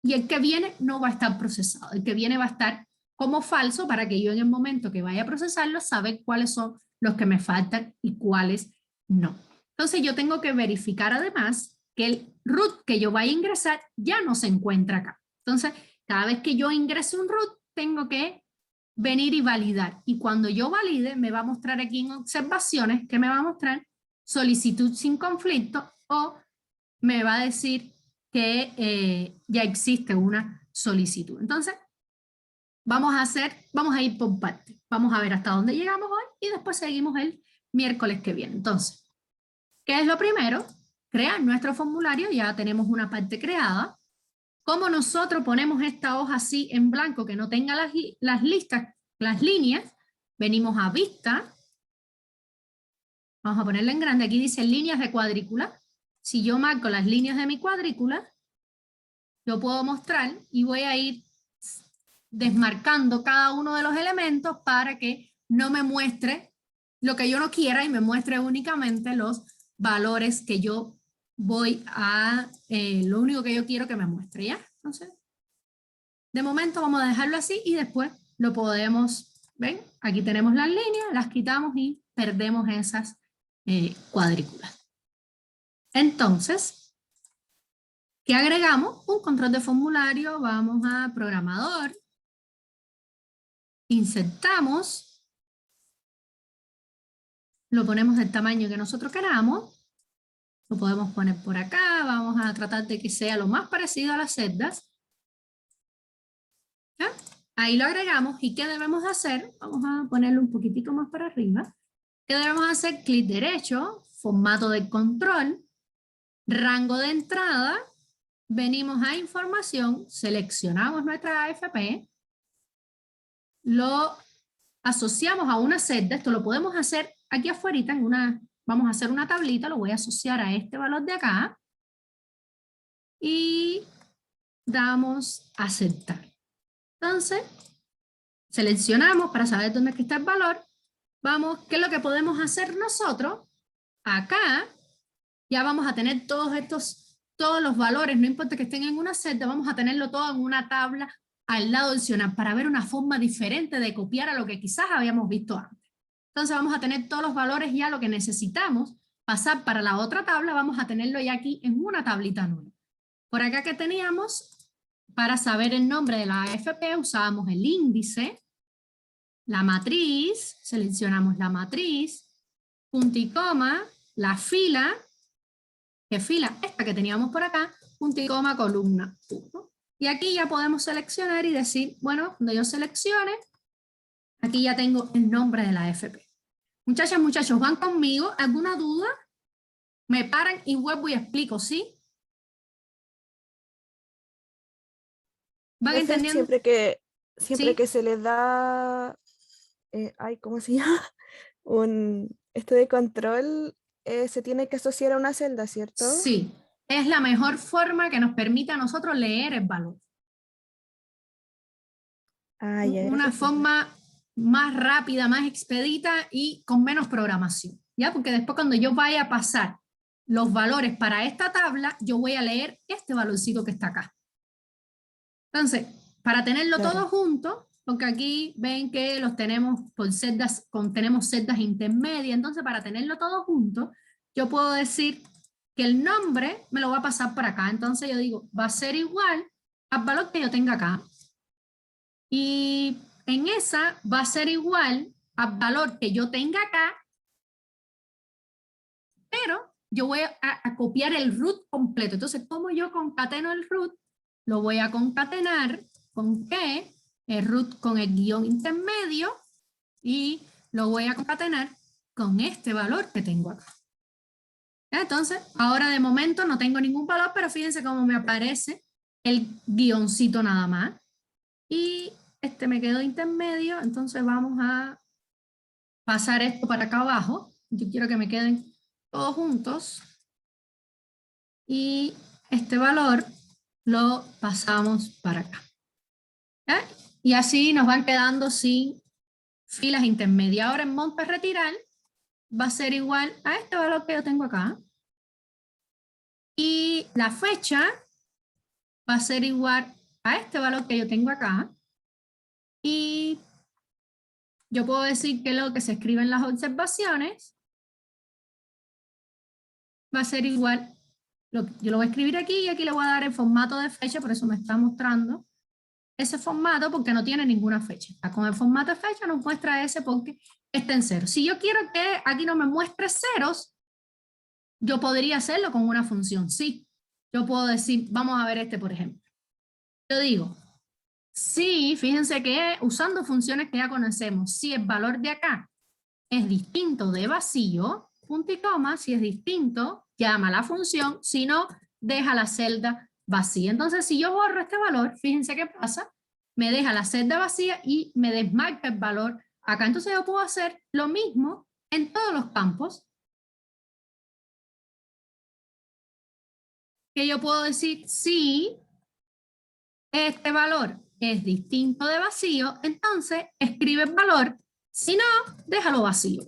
S1: y el que viene no va a estar procesado. El que viene va a estar como falso para que yo en el momento que vaya a procesarlo saber cuáles son los que me faltan y cuáles no. Entonces yo tengo que verificar además que el root que yo vaya a ingresar ya no se encuentra acá. Entonces, cada vez que yo ingrese un root, tengo que venir y validar. Y cuando yo valide, me va a mostrar aquí en observaciones, que me va a mostrar solicitud sin conflicto o me va a decir que ya existe una solicitud. Entonces, vamos a ir por partes. Vamos a ver hasta dónde llegamos hoy y después seguimos el miércoles que viene. Entonces, ¿qué es lo primero? Crear nuestro formulario, ya tenemos una parte creada. ¿Cómo nosotros ponemos esta hoja así en blanco que no tenga las listas, las líneas? Venimos a vista. Vamos a ponerla en grande. Aquí dice líneas de cuadrícula. Si yo marco las líneas de mi cuadrícula, yo puedo mostrar y voy a ir desmarcando cada uno de los elementos para que no me muestre lo que yo no quiera y me muestre únicamente los valores que yo voy a, lo único que yo quiero que me muestre, ¿ya? Entonces, de momento vamos a dejarlo así y después lo podemos, ¿ven? Aquí tenemos las líneas, las quitamos y perdemos esas cuadrículas. Entonces, ¿qué agregamos? Un control de formulario, vamos a programador, insertamos, lo ponemos del tamaño que nosotros queramos, lo podemos poner por acá, vamos a tratar de que sea lo más parecido a las celdas. ¿Ya? Ahí lo agregamos y ¿qué debemos hacer? Vamos a ponerlo un poquitico más para arriba. ¿Qué debemos hacer? Clic derecho, formato de control, rango de entrada, venimos a información, seleccionamos nuestra AFP, lo asociamos a una celda, esto lo podemos hacer aquí afuera, vamos a hacer una tablita, lo voy a asociar a este valor de acá, y damos a aceptar. Entonces, seleccionamos para saber dónde está el valor, vamos, ¿qué es lo que podemos hacer nosotros? Acá, ya vamos a tener todos los valores, no importa que estén en una celda, vamos a tenerlo todo en una tabla al lado opcional para ver una forma diferente de copiar a lo que quizás habíamos visto antes. Entonces vamos a tener todos los valores ya lo que necesitamos pasar para la otra tabla, vamos a tenerlo ya aquí en una tablita nueva. Por acá que teníamos, para saber el nombre de la AFP usábamos el índice, la matriz, seleccionamos la matriz, punto y coma, la fila, ¿qué fila? Esta que teníamos por acá, punto y coma, columna 1. Y aquí ya podemos seleccionar y decir, bueno, cuando yo seleccione, aquí ya tengo el nombre de la AFP. Muchachas, muchachos, ¿van conmigo? ¿Alguna duda? Me paran y vuelvo y explico, ¿sí? ¿Van
S2: Profe,
S1: entendiendo?
S2: siempre
S1: ¿Sí?
S2: que se les da, ¿cómo se llama? Esto de control, se tiene que asociar a una celda, ¿cierto?
S1: Sí. Es la mejor forma que nos permite a nosotros leer el valor.
S2: Ah, ya,
S1: Una
S2: gracias, profe.
S1: forma más rápida, más expedita y con menos programación, ¿ya? Porque después cuando yo vaya a pasar los valores para esta tabla, yo voy a leer este valorcito que está acá. Entonces, para tenerlo
S2: Claro.
S1: todo junto, porque aquí ven que los tenemos por celdas, tenemos celdas intermedias, entonces para tenerlo todo junto, yo puedo decir que el nombre me lo va a pasar para acá. Entonces yo digo, va a ser igual al valor que yo tenga acá. Y en esa va a ser igual al valor que yo tenga acá, pero yo voy a copiar el root completo. Entonces, como yo concateno el root, lo voy a concatenar con qué, el root con el guión intermedio, y lo voy a concatenar con este valor que tengo acá. Entonces, ahora de momento no tengo ningún valor, pero fíjense cómo me aparece el guioncito nada más. Y este me quedó intermedio, entonces vamos a pasar esto para acá abajo. Yo quiero que me queden todos juntos. Y este valor lo pasamos para acá. ¿Eh? Y así nos van quedando sin filas intermedias. Ahora en monte retirar va a ser igual a este valor que yo tengo acá. Y la fecha va a ser igual a este valor que yo tengo acá. Y yo puedo decir que lo que se escribe en las observaciones va a ser igual. Yo lo voy a escribir aquí y aquí le voy a dar el formato de fecha, por eso me está mostrando ese formato porque no tiene ninguna fecha. Con el formato de fecha nos muestra ese porque está en cero. Si yo quiero que aquí no me muestre ceros, yo podría hacerlo con una función sí. Yo puedo decir, vamos a ver este por ejemplo. Yo digo, si, fíjense que usando funciones que ya conocemos, si el valor de acá es distinto de vacío, punto y coma, si es distinto, llama a la función, si no, deja la celda vacía. Entonces, si yo borro este valor, fíjense qué pasa, me deja la celda vacía y me desmarca el valor acá. Entonces yo puedo hacer lo mismo en todos los campos. Que yo puedo decir, si este valor es distinto de vacío, entonces escribe el valor, si no, déjalo vacío.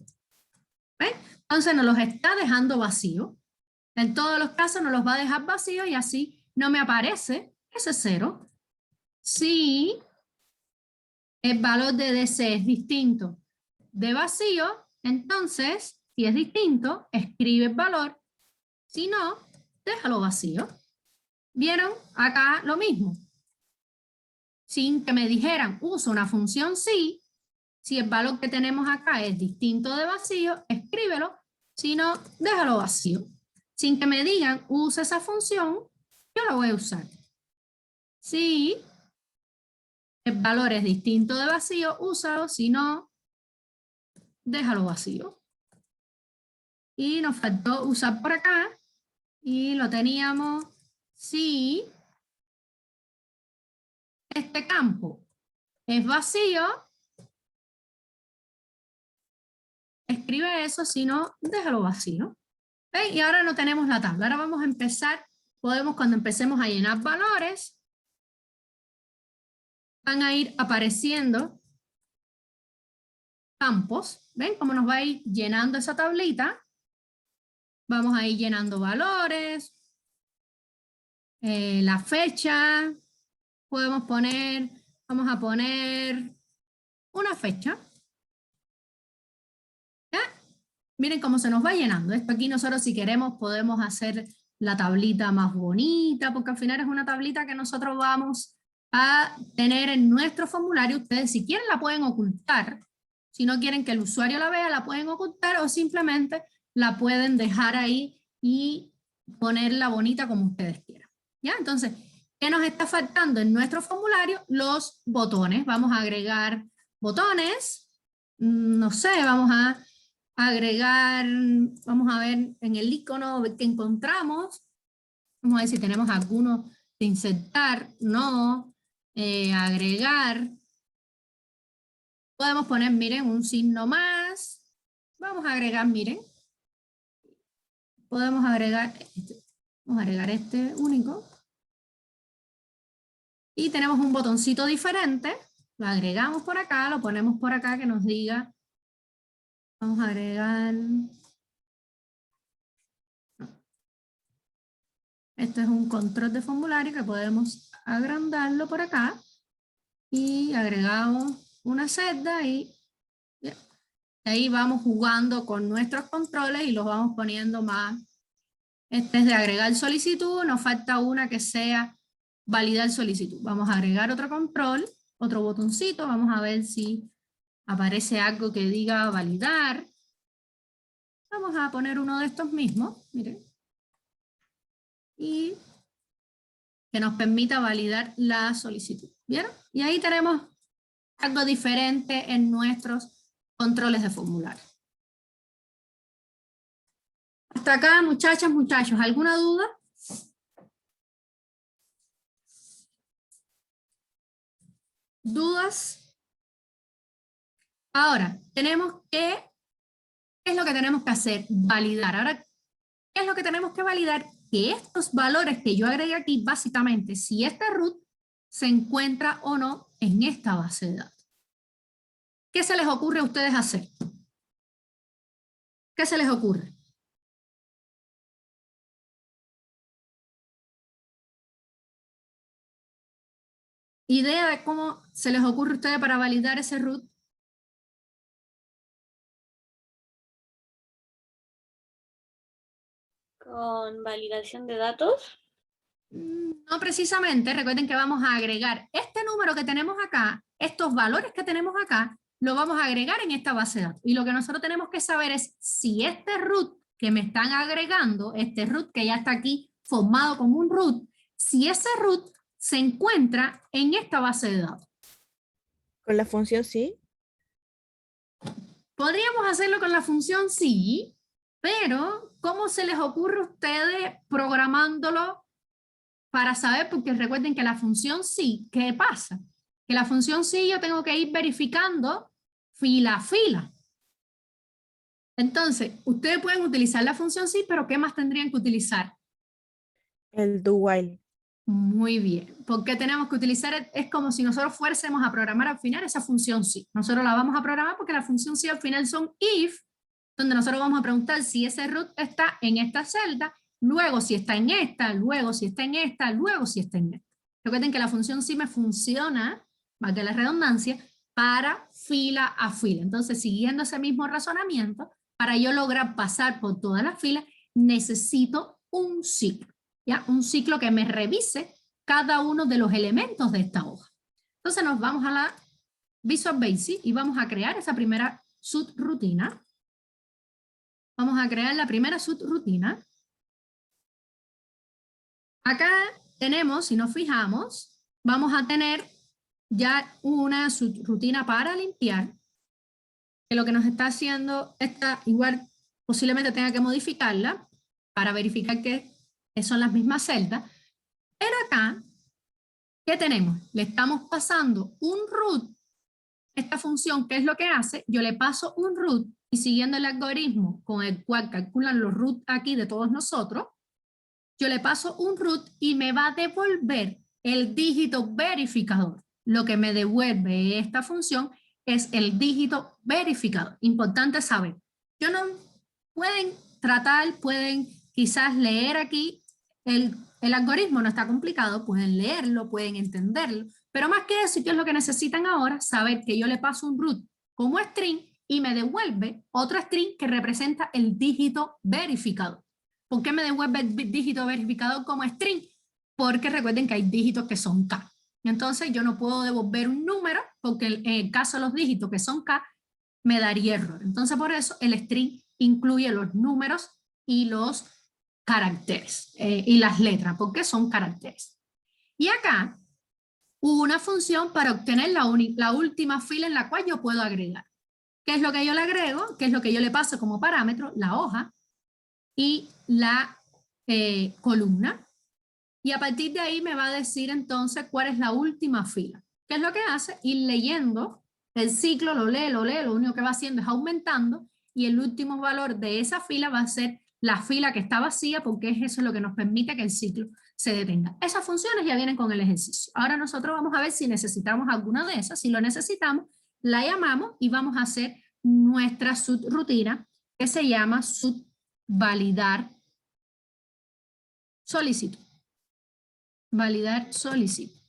S1: ¿Ven? Entonces nos los está dejando vacío. En todos los casos nos los va a dejar vacío y así no me aparece ese 0. Si el valor de DC es distinto de vacío, entonces, si es distinto, escribe el valor. Si no, déjalo vacío. ¿Vieron? Acá lo mismo. Sin que me dijeran, usa una función si el valor que tenemos acá es distinto de vacío, escríbelo. Si no, déjalo vacío. Sin que me digan, usa esa función, yo la voy a usar. Si el valor es distinto de vacío, úsalo. Si no, déjalo vacío. Y nos faltó usar por acá. Y lo teníamos, si este campo es vacío, escribe eso, si no, déjalo vacío. ¿Ven? Y ahora no tenemos la tabla. Ahora vamos a empezar, cuando empecemos a llenar valores, van a ir apareciendo campos. ¿Ven cómo nos va a ir llenando esa tablita? Vamos a ir llenando valores, la fecha, podemos poner, vamos a poner una fecha. ¿Ya? Miren cómo se nos va llenando. Esto aquí nosotros si queremos podemos hacer la tablita más bonita, porque al final es una tablita que nosotros vamos a tener en nuestro formulario. Ustedes si quieren la pueden ocultar. Si no quieren que el usuario la vea, la pueden ocultar o simplemente la pueden dejar ahí y ponerla bonita como ustedes quieran. ¿Ya? Entonces, ¿qué nos está faltando en nuestro formulario? Los botones. Vamos a agregar botones. No sé, vamos a agregar, vamos a ver en el icono que encontramos. Vamos a ver si tenemos alguno de insertar, no, agregar. Podemos poner, miren, un signo más. Vamos a agregar, miren. Podemos agregar, vamos a agregar este único. Y tenemos un botoncito diferente. Lo agregamos por acá, lo ponemos por acá que nos diga. Vamos a agregar. Este es un control de formulario que podemos agrandarlo por acá. Y agregamos una celda y ahí vamos jugando con nuestros controles y los vamos poniendo más. Este es de agregar solicitud, nos falta una que sea validar solicitud. Vamos a agregar otro control, otro botoncito, vamos a ver si aparece algo que diga validar. Vamos a poner uno de estos mismos, miren. Y que nos permita validar la solicitud. ¿Vieron? Y ahí tenemos algo diferente en nuestros controles de formulario. Hasta acá, muchachas, muchachos, ¿alguna duda? ¿Dudas? Ahora, tenemos que, ¿qué es lo que tenemos que hacer? Validar. Ahora, ¿qué es lo que tenemos que validar? Que estos valores que yo agregué aquí, básicamente, si este root se encuentra o no en esta base de datos. ¿Qué se les ocurre a ustedes hacer? ¿Qué se les ocurre? ¿Idea de cómo se les ocurre a ustedes para validar ese root?
S3: Con validación de datos.
S1: No precisamente, recuerden que vamos a agregar este número que tenemos acá, estos valores que tenemos acá, lo vamos a agregar en esta base de datos. Y lo que nosotros tenemos que saber es si este root que me están agregando, este root que ya está aquí formado como un root si ese root se encuentra en esta base de datos.
S2: Con la función sí.
S1: Podríamos hacerlo con la función sí, pero ¿cómo se les ocurre a ustedes programándolo para saber? Porque recuerden que la función sí, ¿qué pasa? Que la función sí yo tengo que ir verificando fila a fila. Entonces, ustedes pueden utilizar la función sí, pero ¿qué más tendrían que utilizar?
S2: El do while.
S1: Muy bien. ¿Por qué tenemos que utilizar? Es como si nosotros fuésemos a programar al final esa función sí. Nosotros la vamos a programar porque la función sí al final son if, donde nosotros vamos a preguntar si ese root está en esta celda, luego si está en esta, luego si está en esta, luego si está en esta. Recuerden que la función sí me funciona, valga la redundancia, para fila a fila. Entonces, siguiendo ese mismo razonamiento, para yo lograr pasar por todas las filas, necesito un ciclo. ¿Ya? Un ciclo que me revise cada uno de los elementos de esta hoja. Entonces nos vamos a la Visual Basic y vamos a crear esa primera subrutina. Vamos a crear la primera subrutina. Acá tenemos, si nos fijamos, vamos a tener ya una subrutina para limpiar, que lo que nos está haciendo, esta igual posiblemente tenga que modificarla para verificar que son las mismas celdas, pero acá, ¿qué tenemos? Le estamos pasando un root, esta función, ¿qué es lo que hace? Yo le paso un root y siguiendo el algoritmo con el cual calculan los roots aquí de todos nosotros, yo le paso un root y me va a devolver el dígito verificador. Lo que me devuelve esta función es el dígito verificador. Importante saber. Yo no pueden tratar, pueden quizás leer aquí, el algoritmo no está complicado, pueden leerlo, pueden entenderlo, pero más que eso, ¿qué es lo que necesitan ahora? Saber que yo le paso un root como string y me devuelve otro string que representa el dígito verificador. ¿Por qué me devuelve el dígito verificador como string? Porque recuerden que hay dígitos que son K. Y entonces yo no puedo devolver un número porque en el caso de los dígitos que son K me daría error. Entonces por eso el string incluye los números y los caracteres y las letras, porque son caracteres. Y acá, una función para obtener la última fila en la cual yo puedo agregar. ¿Qué es lo que yo le agrego? ¿Qué es lo que yo le paso como parámetro? La hoja y la columna. Y a partir de ahí me va a decir entonces cuál es la última fila. ¿Qué es lo que hace? Ir leyendo el ciclo, lo lee, lo único que va haciendo es aumentando y el último valor de esa fila va a ser la fila que está vacía porque es eso lo que nos permite que el ciclo se detenga. Esas funciones ya vienen con el ejercicio. Ahora nosotros vamos a ver si necesitamos alguna de esas. Si lo necesitamos, la llamamos y vamos a hacer nuestra subrutina que se llama subvalidar solicitud. Validar solicitud.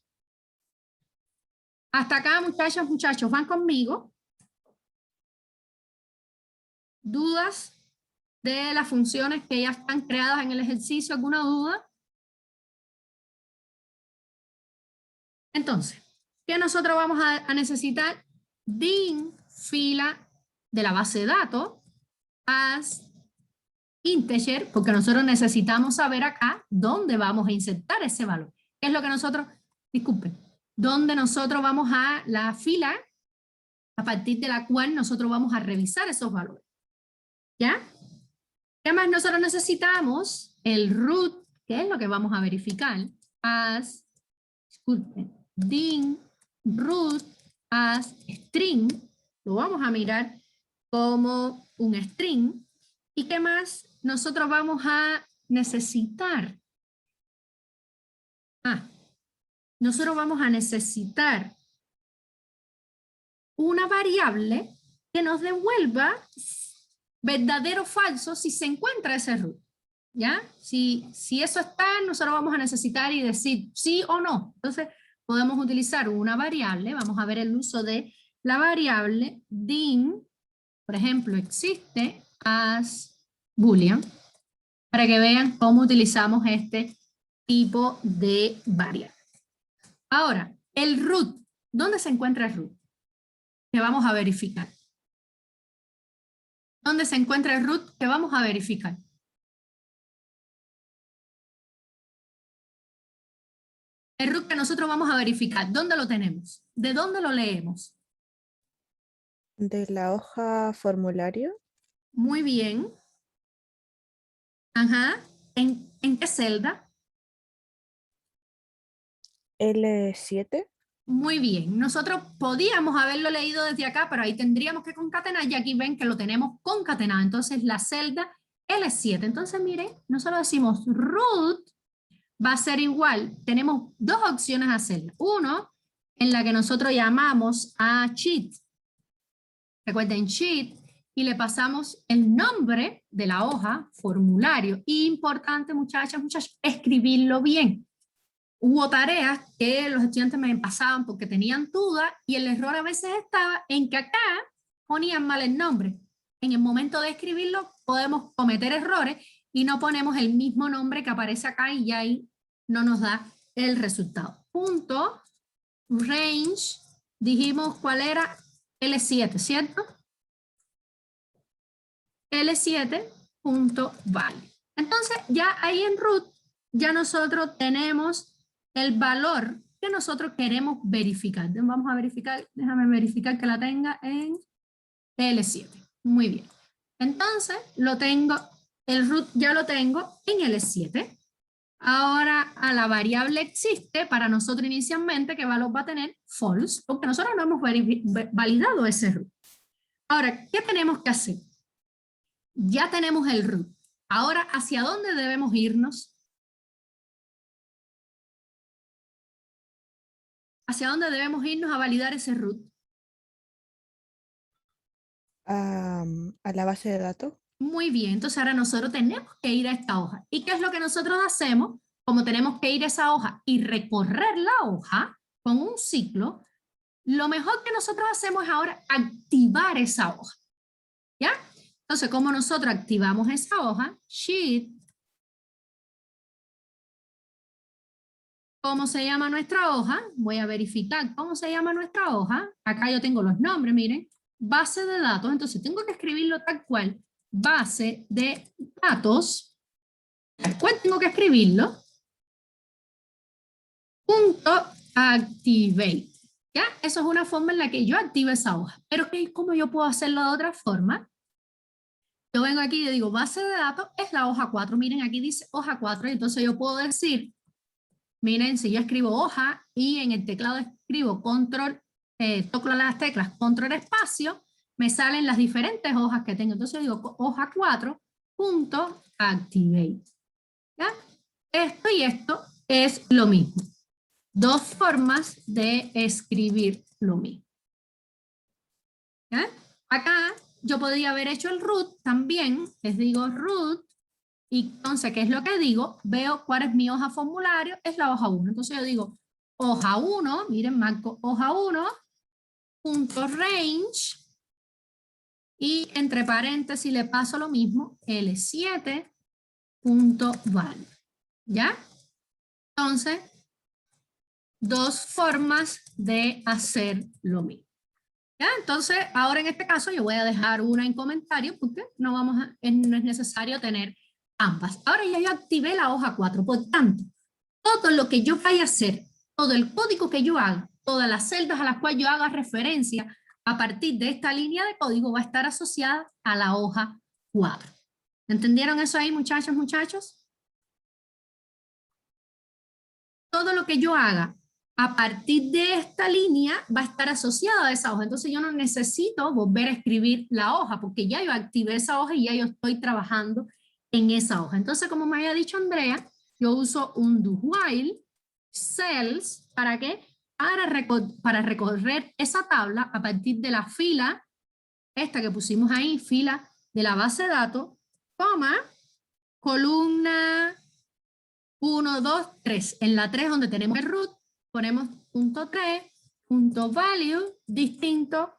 S1: Hasta acá, muchachos, ¿van conmigo? ¿Dudas de las funciones que ya están creadas en el ejercicio? ¿Alguna duda? Entonces, ¿qué nosotros vamos a necesitar? Din fila de la base de datos as integer, porque nosotros necesitamos saber acá dónde vamos a insertar ese valor. ¿Qué es lo que nosotros, disculpen, dónde nosotros vamos a la fila a partir de la cual nosotros vamos a revisar esos valores? ¿Ya? ¿Qué más nosotros necesitamos? El root, que es lo que vamos a verificar, as, disculpen, din root as string, lo vamos a mirar como un string. ¿Y qué más nosotros vamos a necesitar? Nosotros vamos a necesitar una variable que nos devuelva verdadero o falso si se encuentra ese root. ¿Ya? Si eso está, nosotros vamos a necesitar y decir sí o no. Entonces podemos utilizar una variable, vamos a ver el uso de la variable din, por ejemplo, existe as boolean, para que vean cómo utilizamos este tipo de variable. Ahora, el root, ¿dónde se encuentra el root? Que vamos a verificar. ¿Dónde se encuentra el root? Que vamos a verificar. El root que nosotros vamos a verificar, ¿dónde lo tenemos? ¿De dónde lo leemos?
S2: De la hoja formulario,
S1: Muy bien. Ajá. ¿En qué celda?
S2: L7.
S1: Muy bien. Nosotros podíamos haberlo leído desde acá, pero ahí tendríamos que concatenar y aquí ven que lo tenemos concatenado. Entonces la celda L7. Entonces miren, nosotros decimos root va a ser igual. Tenemos dos opciones a hacerla. Uno, en la que nosotros llamamos a sheet. Recuerden sheet y le pasamos el nombre de la hoja, formulario. Importante, muchachas, muchachos, escribirlo bien. Hubo tareas que los estudiantes me pasaban porque tenían duda y el error a veces estaba en que acá ponían mal el nombre. En el momento de escribirlo podemos cometer errores y no ponemos el mismo nombre que aparece acá y ya ahí no nos da el resultado. Punto, range, dijimos cuál era, L7, ¿cierto? L7.value. Entonces ya ahí en root ya nosotros tenemos el valor que nosotros queremos verificar. Vamos a verificar, déjame verificar que la tenga en L7. Muy bien. Entonces lo tengo, el root ya lo tengo en L7. Ahora a la variable existe para nosotros inicialmente qué valor va a tener false, porque nosotros no hemos validado ese root. Ahora, ¿qué tenemos que hacer? Ya tenemos el root. Ahora, ¿hacia dónde debemos irnos? ¿Hacia dónde debemos irnos a validar ese root?
S2: A la base de datos.
S1: Muy bien, entonces ahora nosotros tenemos que ir a esta hoja. ¿Y qué es lo que nosotros hacemos? Como tenemos que ir a esa hoja y recorrer la hoja con un ciclo, lo mejor que nosotros hacemos es ahora activar esa hoja. ¿Ya? Entonces, como nosotros activamos esa hoja, sheet, ¿cómo se llama nuestra hoja? Voy a verificar cómo se llama nuestra hoja. Acá yo tengo los nombres, miren. Base de datos, entonces tengo que escribirlo tal cual. Base de datos. Tal cual tengo que escribirlo. Punto activate. ¿Ya? Eso es una forma en la que yo activo esa hoja. Pero ¿cómo yo puedo hacerlo de otra forma? Yo vengo aquí y digo, base de datos es la hoja 4. Miren, aquí dice hoja 4. Entonces yo puedo decir, miren, si yo escribo hoja y en el teclado escribo control, toco las teclas control espacio, me salen las diferentes hojas que tengo. Entonces yo digo hoja 4, punto activate. ¿Ya? Esto y esto es lo mismo. Dos formas de escribir lo mismo. ¿Ya? Acá yo podría haber hecho el root también, les digo root, y entonces, ¿qué es lo que digo? Veo cuál es mi hoja formulario, es la hoja 1. Entonces yo digo, hoja 1, miren, marco hoja 1, punto range, y entre paréntesis le paso lo mismo, L7, punto value. ¿Ya? Entonces, dos formas de hacer lo mismo. ¿Ya? Entonces, ahora en este caso yo voy a dejar una en comentario porque no es necesario tener ambas. Ahora ya yo activé la hoja 4, por tanto, todo lo que yo vaya a hacer, todo el código que yo haga, todas las celdas a las cuales yo haga referencia a partir de esta línea de código va a estar asociada a la hoja 4. ¿Entendieron eso ahí, muchachos, muchachos? Todo lo que yo haga a partir de esta línea va a estar asociado a esa hoja. Entonces yo no necesito volver a escribir la hoja porque ya yo activé esa hoja y ya yo estoy trabajando en esa hoja. Entonces, como me había dicho Andrea, yo uso un do while cells, ¿para qué? Para recorrer esa tabla a partir de la fila, esta que pusimos ahí, fila de la base de datos, coma, columna 1, 2, 3. En la 3 donde tenemos el root, ponemos punto 3, punto value, distinto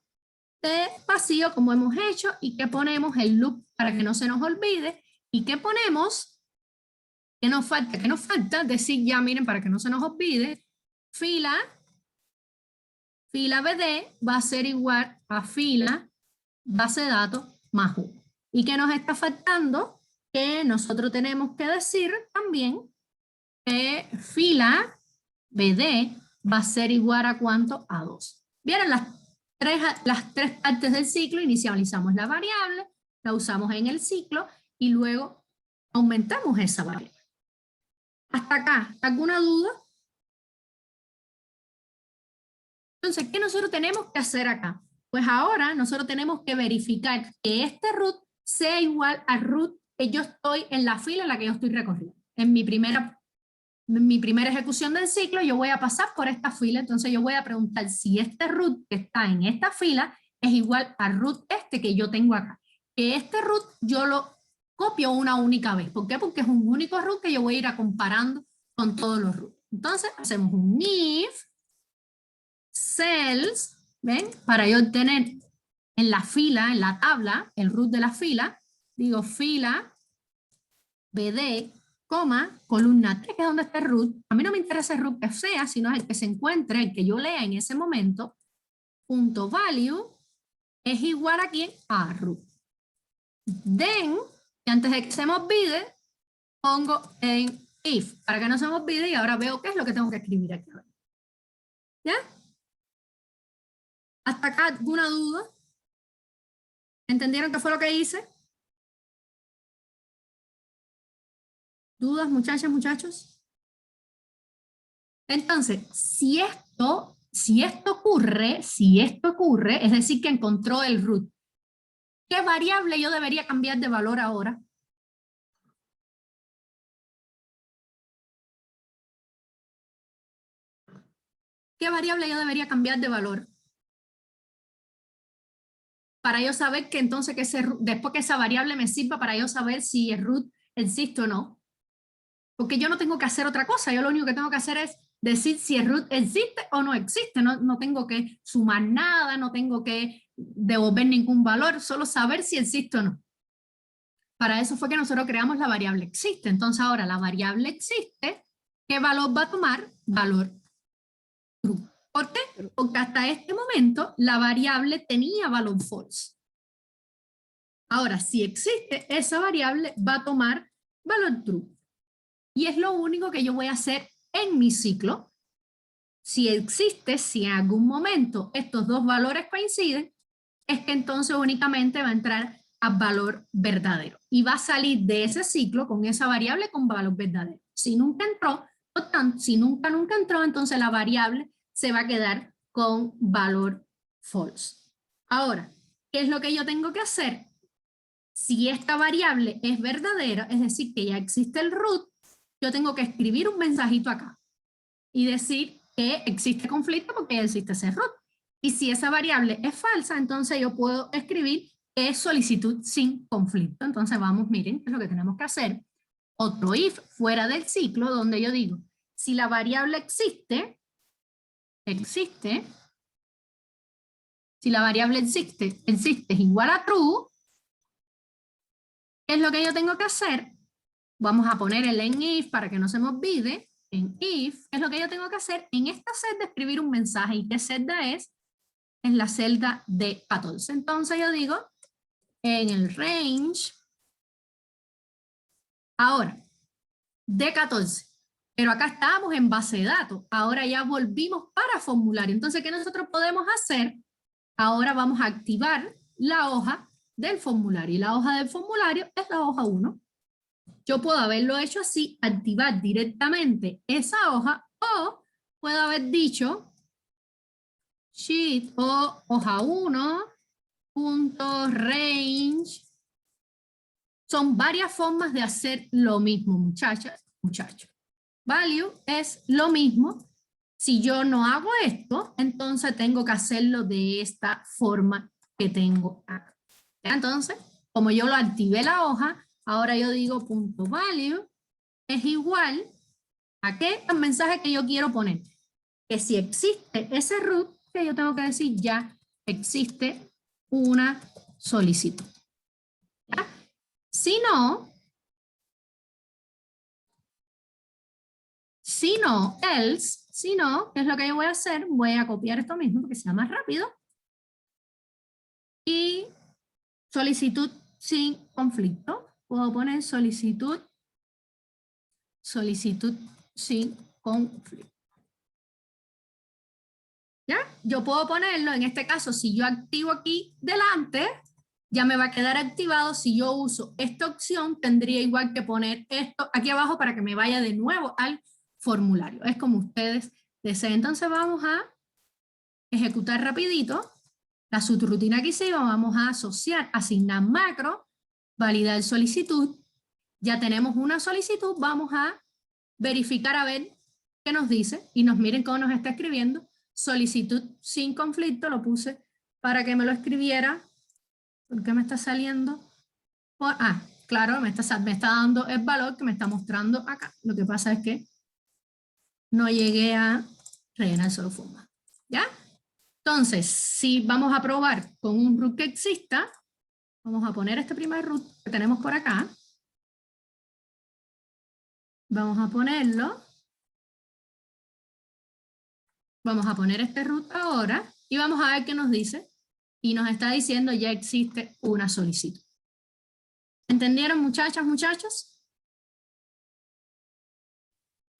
S1: de vacío como hemos hecho, y que ponemos el loop para que no se nos olvide, y que ponemos, que nos falta decir ya, miren, para que no se nos olvide, fila BD va a ser igual a fila base de datos más 1. ¿Y qué nos está faltando? Que nosotros tenemos que decir también que fila BD va a ser igual a ¿cuánto? A 2. ¿Vieron las tres partes del ciclo? Inicializamos la variable, la usamos en el ciclo y luego aumentamos esa variable. Hasta acá, ¿alguna duda? Entonces, ¿qué nosotros tenemos que hacer acá? Pues ahora nosotros tenemos que verificar que este root sea igual al root que yo estoy en la fila en la que yo estoy recorriendo. En mi primera ejecución del ciclo yo voy a pasar por esta fila, entonces yo voy a preguntar si este root que está en esta fila es igual al root este que yo tengo acá. Que este root yo lo copio una única vez. ¿Por qué? Porque es un único root que yo voy a ir comparando con todos los roots. Entonces hacemos un if cells, ¿ven? Para yo obtener en la fila, en la tabla, el root de la fila, digo fila BD, coma, columna 3, que es donde está el root. A mí no me interesa el root que sea, sino el que se encuentre, el que yo lea en ese momento, punto value, es igual a ¿quién? A root. Then, y antes de que se me olvide, pongo en if, para que no se me olvide, y ahora veo qué es lo que tengo que escribir aquí. ¿Ya? ¿Hasta acá alguna duda? ¿Entendieron qué fue lo que hice? ¿Dudas, muchachas, muchachos? Entonces, si esto ocurre, es decir, que encontró el root, ¿qué variable yo debería cambiar de valor ahora? ¿Qué variable yo debería cambiar de valor? Para yo saber que entonces, después que esa variable me sirva para yo saber si el root existe o no. Porque yo no tengo que hacer otra cosa, yo lo único que tengo que hacer es decir si el root existe o no existe, no tengo que sumar nada, no tengo que devolver ningún valor, solo saber si existe o no. Para eso fue que nosotros creamos la variable existe. Entonces ahora la variable existe, ¿qué valor va a tomar? Valor true. ¿Por qué? Porque hasta este momento la variable tenía valor false. Ahora, si existe, esa variable va a tomar valor true. Y es lo único que yo voy a hacer en mi ciclo. Si existe, si en algún momento estos dos valores coinciden, es que entonces únicamente va a entrar a valor verdadero. Y va a salir de ese ciclo con esa variable con valor verdadero. Si nunca entró, por tanto, si nunca entró, entonces la variable se va a quedar con valor false. Ahora, ¿qué es lo que yo tengo que hacer? Si esta variable es verdadera, es decir, que ya existe el root, yo tengo que escribir un mensajito acá y decir que existe conflicto porque ya existe ese root. Y si esa variable es falsa, entonces yo puedo escribir que es solicitud sin conflicto. Entonces vamos, miren, ¿qué es lo que tenemos que hacer? Otro if fuera del ciclo donde yo digo, si la variable existe, si la variable existe es igual a true, ¿qué es lo que yo tengo que hacer? Vamos a poner el en if para que no se me olvide. En if, ¿qué es lo que yo tengo que hacer? En esta celda escribir un mensaje. ¿Y qué celda es? Es la celda de 14. Entonces yo digo, en el range, ahora, de 14. Pero acá estábamos en base de datos. Ahora ya volvimos para formulario. Entonces, ¿qué nosotros podemos hacer? Ahora vamos a activar la hoja del formulario. Y la hoja del formulario es la hoja 1. Yo puedo haberlo hecho así, activar directamente esa hoja, o puedo haber dicho sheet o hoja 1.range. Son varias formas de hacer lo mismo, muchachas, muchachos. Value es lo mismo. Si yo no hago esto, entonces tengo que hacerlo de esta forma que tengo acá. Entonces, como yo lo activé la hoja, ahora yo digo punto value es igual a qué el mensaje que yo quiero poner. Que si existe ese root, que yo tengo que decir ya existe una solicitud. ¿Ya? Si no, else, si no, ¿qué es lo que yo voy a hacer? Voy a copiar esto mismo porque sea más rápido. Y solicitud sin conflicto. Puedo poner solicitud sin conflicto. yo puedo ponerlo, en este caso, si yo activo aquí delante, ya me va a quedar activado. Si yo uso esta opción, tendría igual que poner esto aquí abajo para que me vaya de nuevo al formulario. Es como ustedes deseen. Entonces vamos a ejecutar rapidito la subrutina que hicimos. Vamos a asociar, asignar macro, validar solicitud. Ya tenemos una solicitud. Vamos a verificar a ver qué nos dice. Y miren cómo nos está escribiendo. Solicitud sin conflicto. Lo puse para que me lo escribiera. ¿Por qué me está saliendo? Claro, me está dando el valor que me está mostrando acá. Lo que pasa es que no llegué a rellenar solo forma. ¿Ya? Entonces, si vamos a probar con un root que exista, vamos a poner este primer root que tenemos por acá. Vamos a ponerlo. Vamos a poner este root ahora y vamos a ver qué nos dice. Y nos está diciendo ya existe una solicitud. ¿Entendieron, muchachas, muchachos?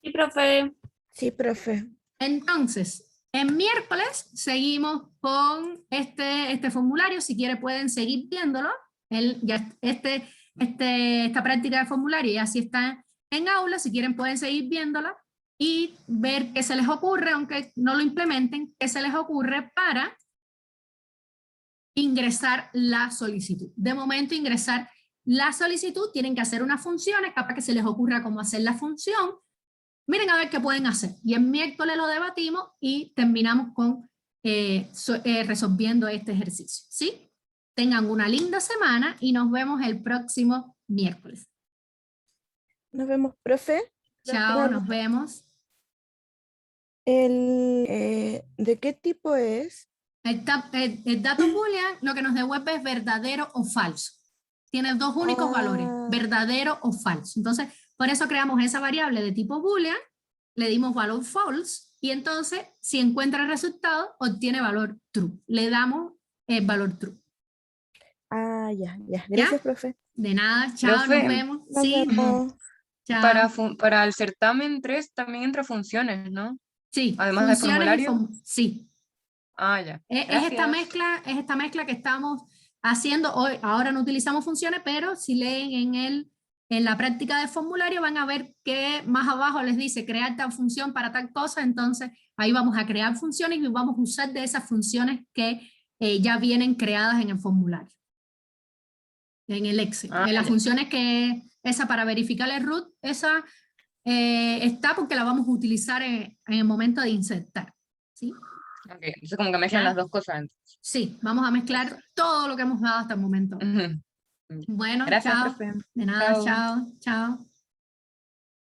S3: Sí, profe.
S2: Sí, profe.
S1: Entonces, en miércoles seguimos con este formulario. Si quieren pueden seguir viéndolo. Esta práctica de formulario ya sí está en aula. Si quieren pueden seguir viéndola y ver qué se les ocurre, aunque no lo implementen, qué se les ocurre para ingresar la solicitud. De momento, ingresar la solicitud, tienen que hacer unas funciones, capaz que se les ocurra cómo hacer la función. Miren a ver qué pueden hacer. Y el miércoles lo debatimos y terminamos con resolviendo este ejercicio. ¿Sí? Tengan una linda semana y nos vemos el próximo miércoles.
S2: Nos vemos, profe.
S1: Chao, nos vemos.
S2: ¿De qué tipo es?
S1: El dato boolean lo que nos devuelve es verdadero o falso. Tiene dos únicos valores, verdadero o falso. Entonces, por eso creamos esa variable de tipo boolean, le dimos valor false, y entonces, si encuentra el resultado, obtiene valor true. Le damos el valor true.
S2: Ya. Gracias, profe.
S1: De nada, chao,
S5: Profe,
S1: nos vemos.
S2: Nos
S1: Sí,
S2: vemos.
S1: chao.
S5: Para el certamen 3 también entra funciones, ¿no?
S1: Sí,
S5: Además de
S1: funciones y
S5: formulario.
S1: sí.
S5: Ya.
S1: Es
S5: Gracias.
S1: esta mezcla que estamos haciendo hoy. Ahora no utilizamos funciones, pero si leen en la práctica de formulario van a ver que más abajo les dice crear tal función para tal cosa. Entonces ahí vamos a crear funciones y vamos a usar de esas funciones que ya vienen creadas en el formulario, en el Excel. En las funciones que esa para verificar el root, esa está porque la vamos a utilizar en el momento de insertar. ¿Sí?
S5: Okay. Entonces como que mezclan las dos cosas. Entonces.
S1: Sí, vamos a mezclar todo lo que hemos dado hasta el momento. Bueno,
S5: Gracias,
S1: chao.
S5: profe.
S1: De nada,
S5: Chao.
S1: chao, chao.